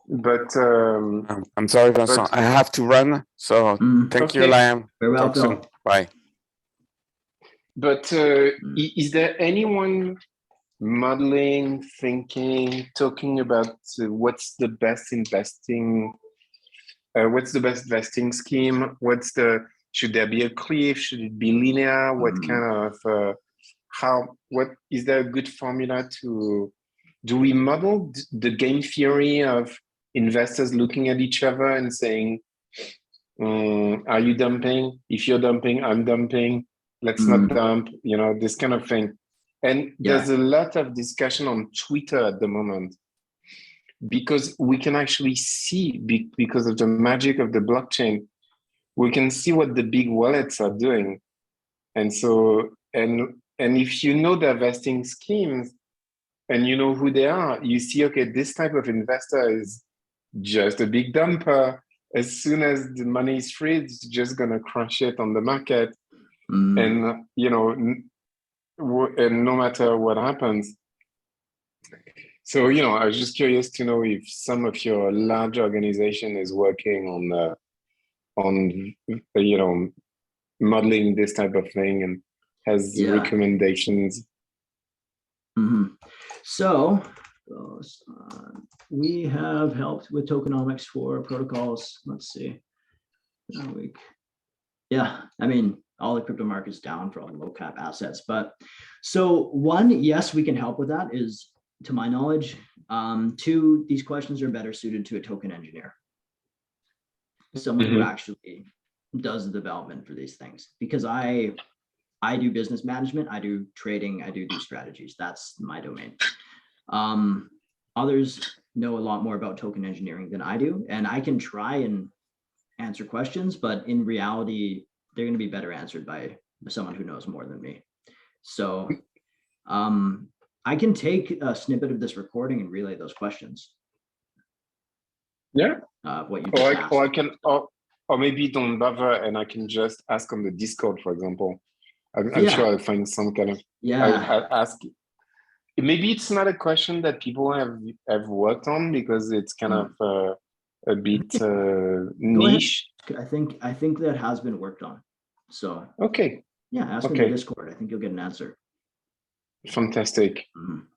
But I'm sorry, Vincent. I have to run. So thank you, Liam. Very well, Talk soon. Bye. But is there anyone modeling, thinking, talking about what's the best investing? What's the best vesting scheme? Should there be a cliff? Should it be linear? What kind of what is there a good formula to? Do we model the game theory of investors looking at each other and saying, are you dumping? If you're dumping, I'm dumping. Let's not dump, this kind of thing. And there's a lot of discussion on Twitter at the moment because we can actually see, because of the magic of the blockchain, we can see what the big wallets are doing. And so, and if you know their vesting schemes and you know who they are, you see, okay, this type of investor is just a big dumper. As soon as the money is free, it's just going to crush it on the market. And, and no matter what happens. So, I was just curious to know if some of your large organization is working on modeling this type of thing and has recommendations. So we have helped with tokenomics for protocols. Let's see. All the crypto markets down for all the low cap assets. But so one, yes, we can help with that is, to my knowledge. Two, these questions are better suited to a token engineer. Someone who actually does the development for these things, because I do business management, I do trading, I do these strategies. That's my domain. Others know a lot more about token engineering than I do, and I can try and answer questions, but in reality, they're going to be better answered by someone who knows more than me. So I can take a snippet of this recording and relay those questions. Yeah. What you or maybe don't bother, and I can just ask on the Discord, for example. I'm sure I'll find some kind of. I'll ask. Maybe it's not a question that people have worked on because it's kind of a bit niche. I think that has been worked on. So okay. Yeah, ask in the Discord. I think you'll get an answer. Fantastic.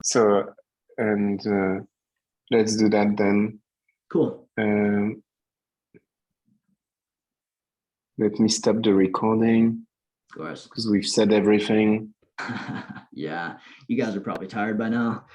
So, and let's do that then. Cool. Let me stop the recording. Of course. Because we've said everything. Yeah, you guys are probably tired by now.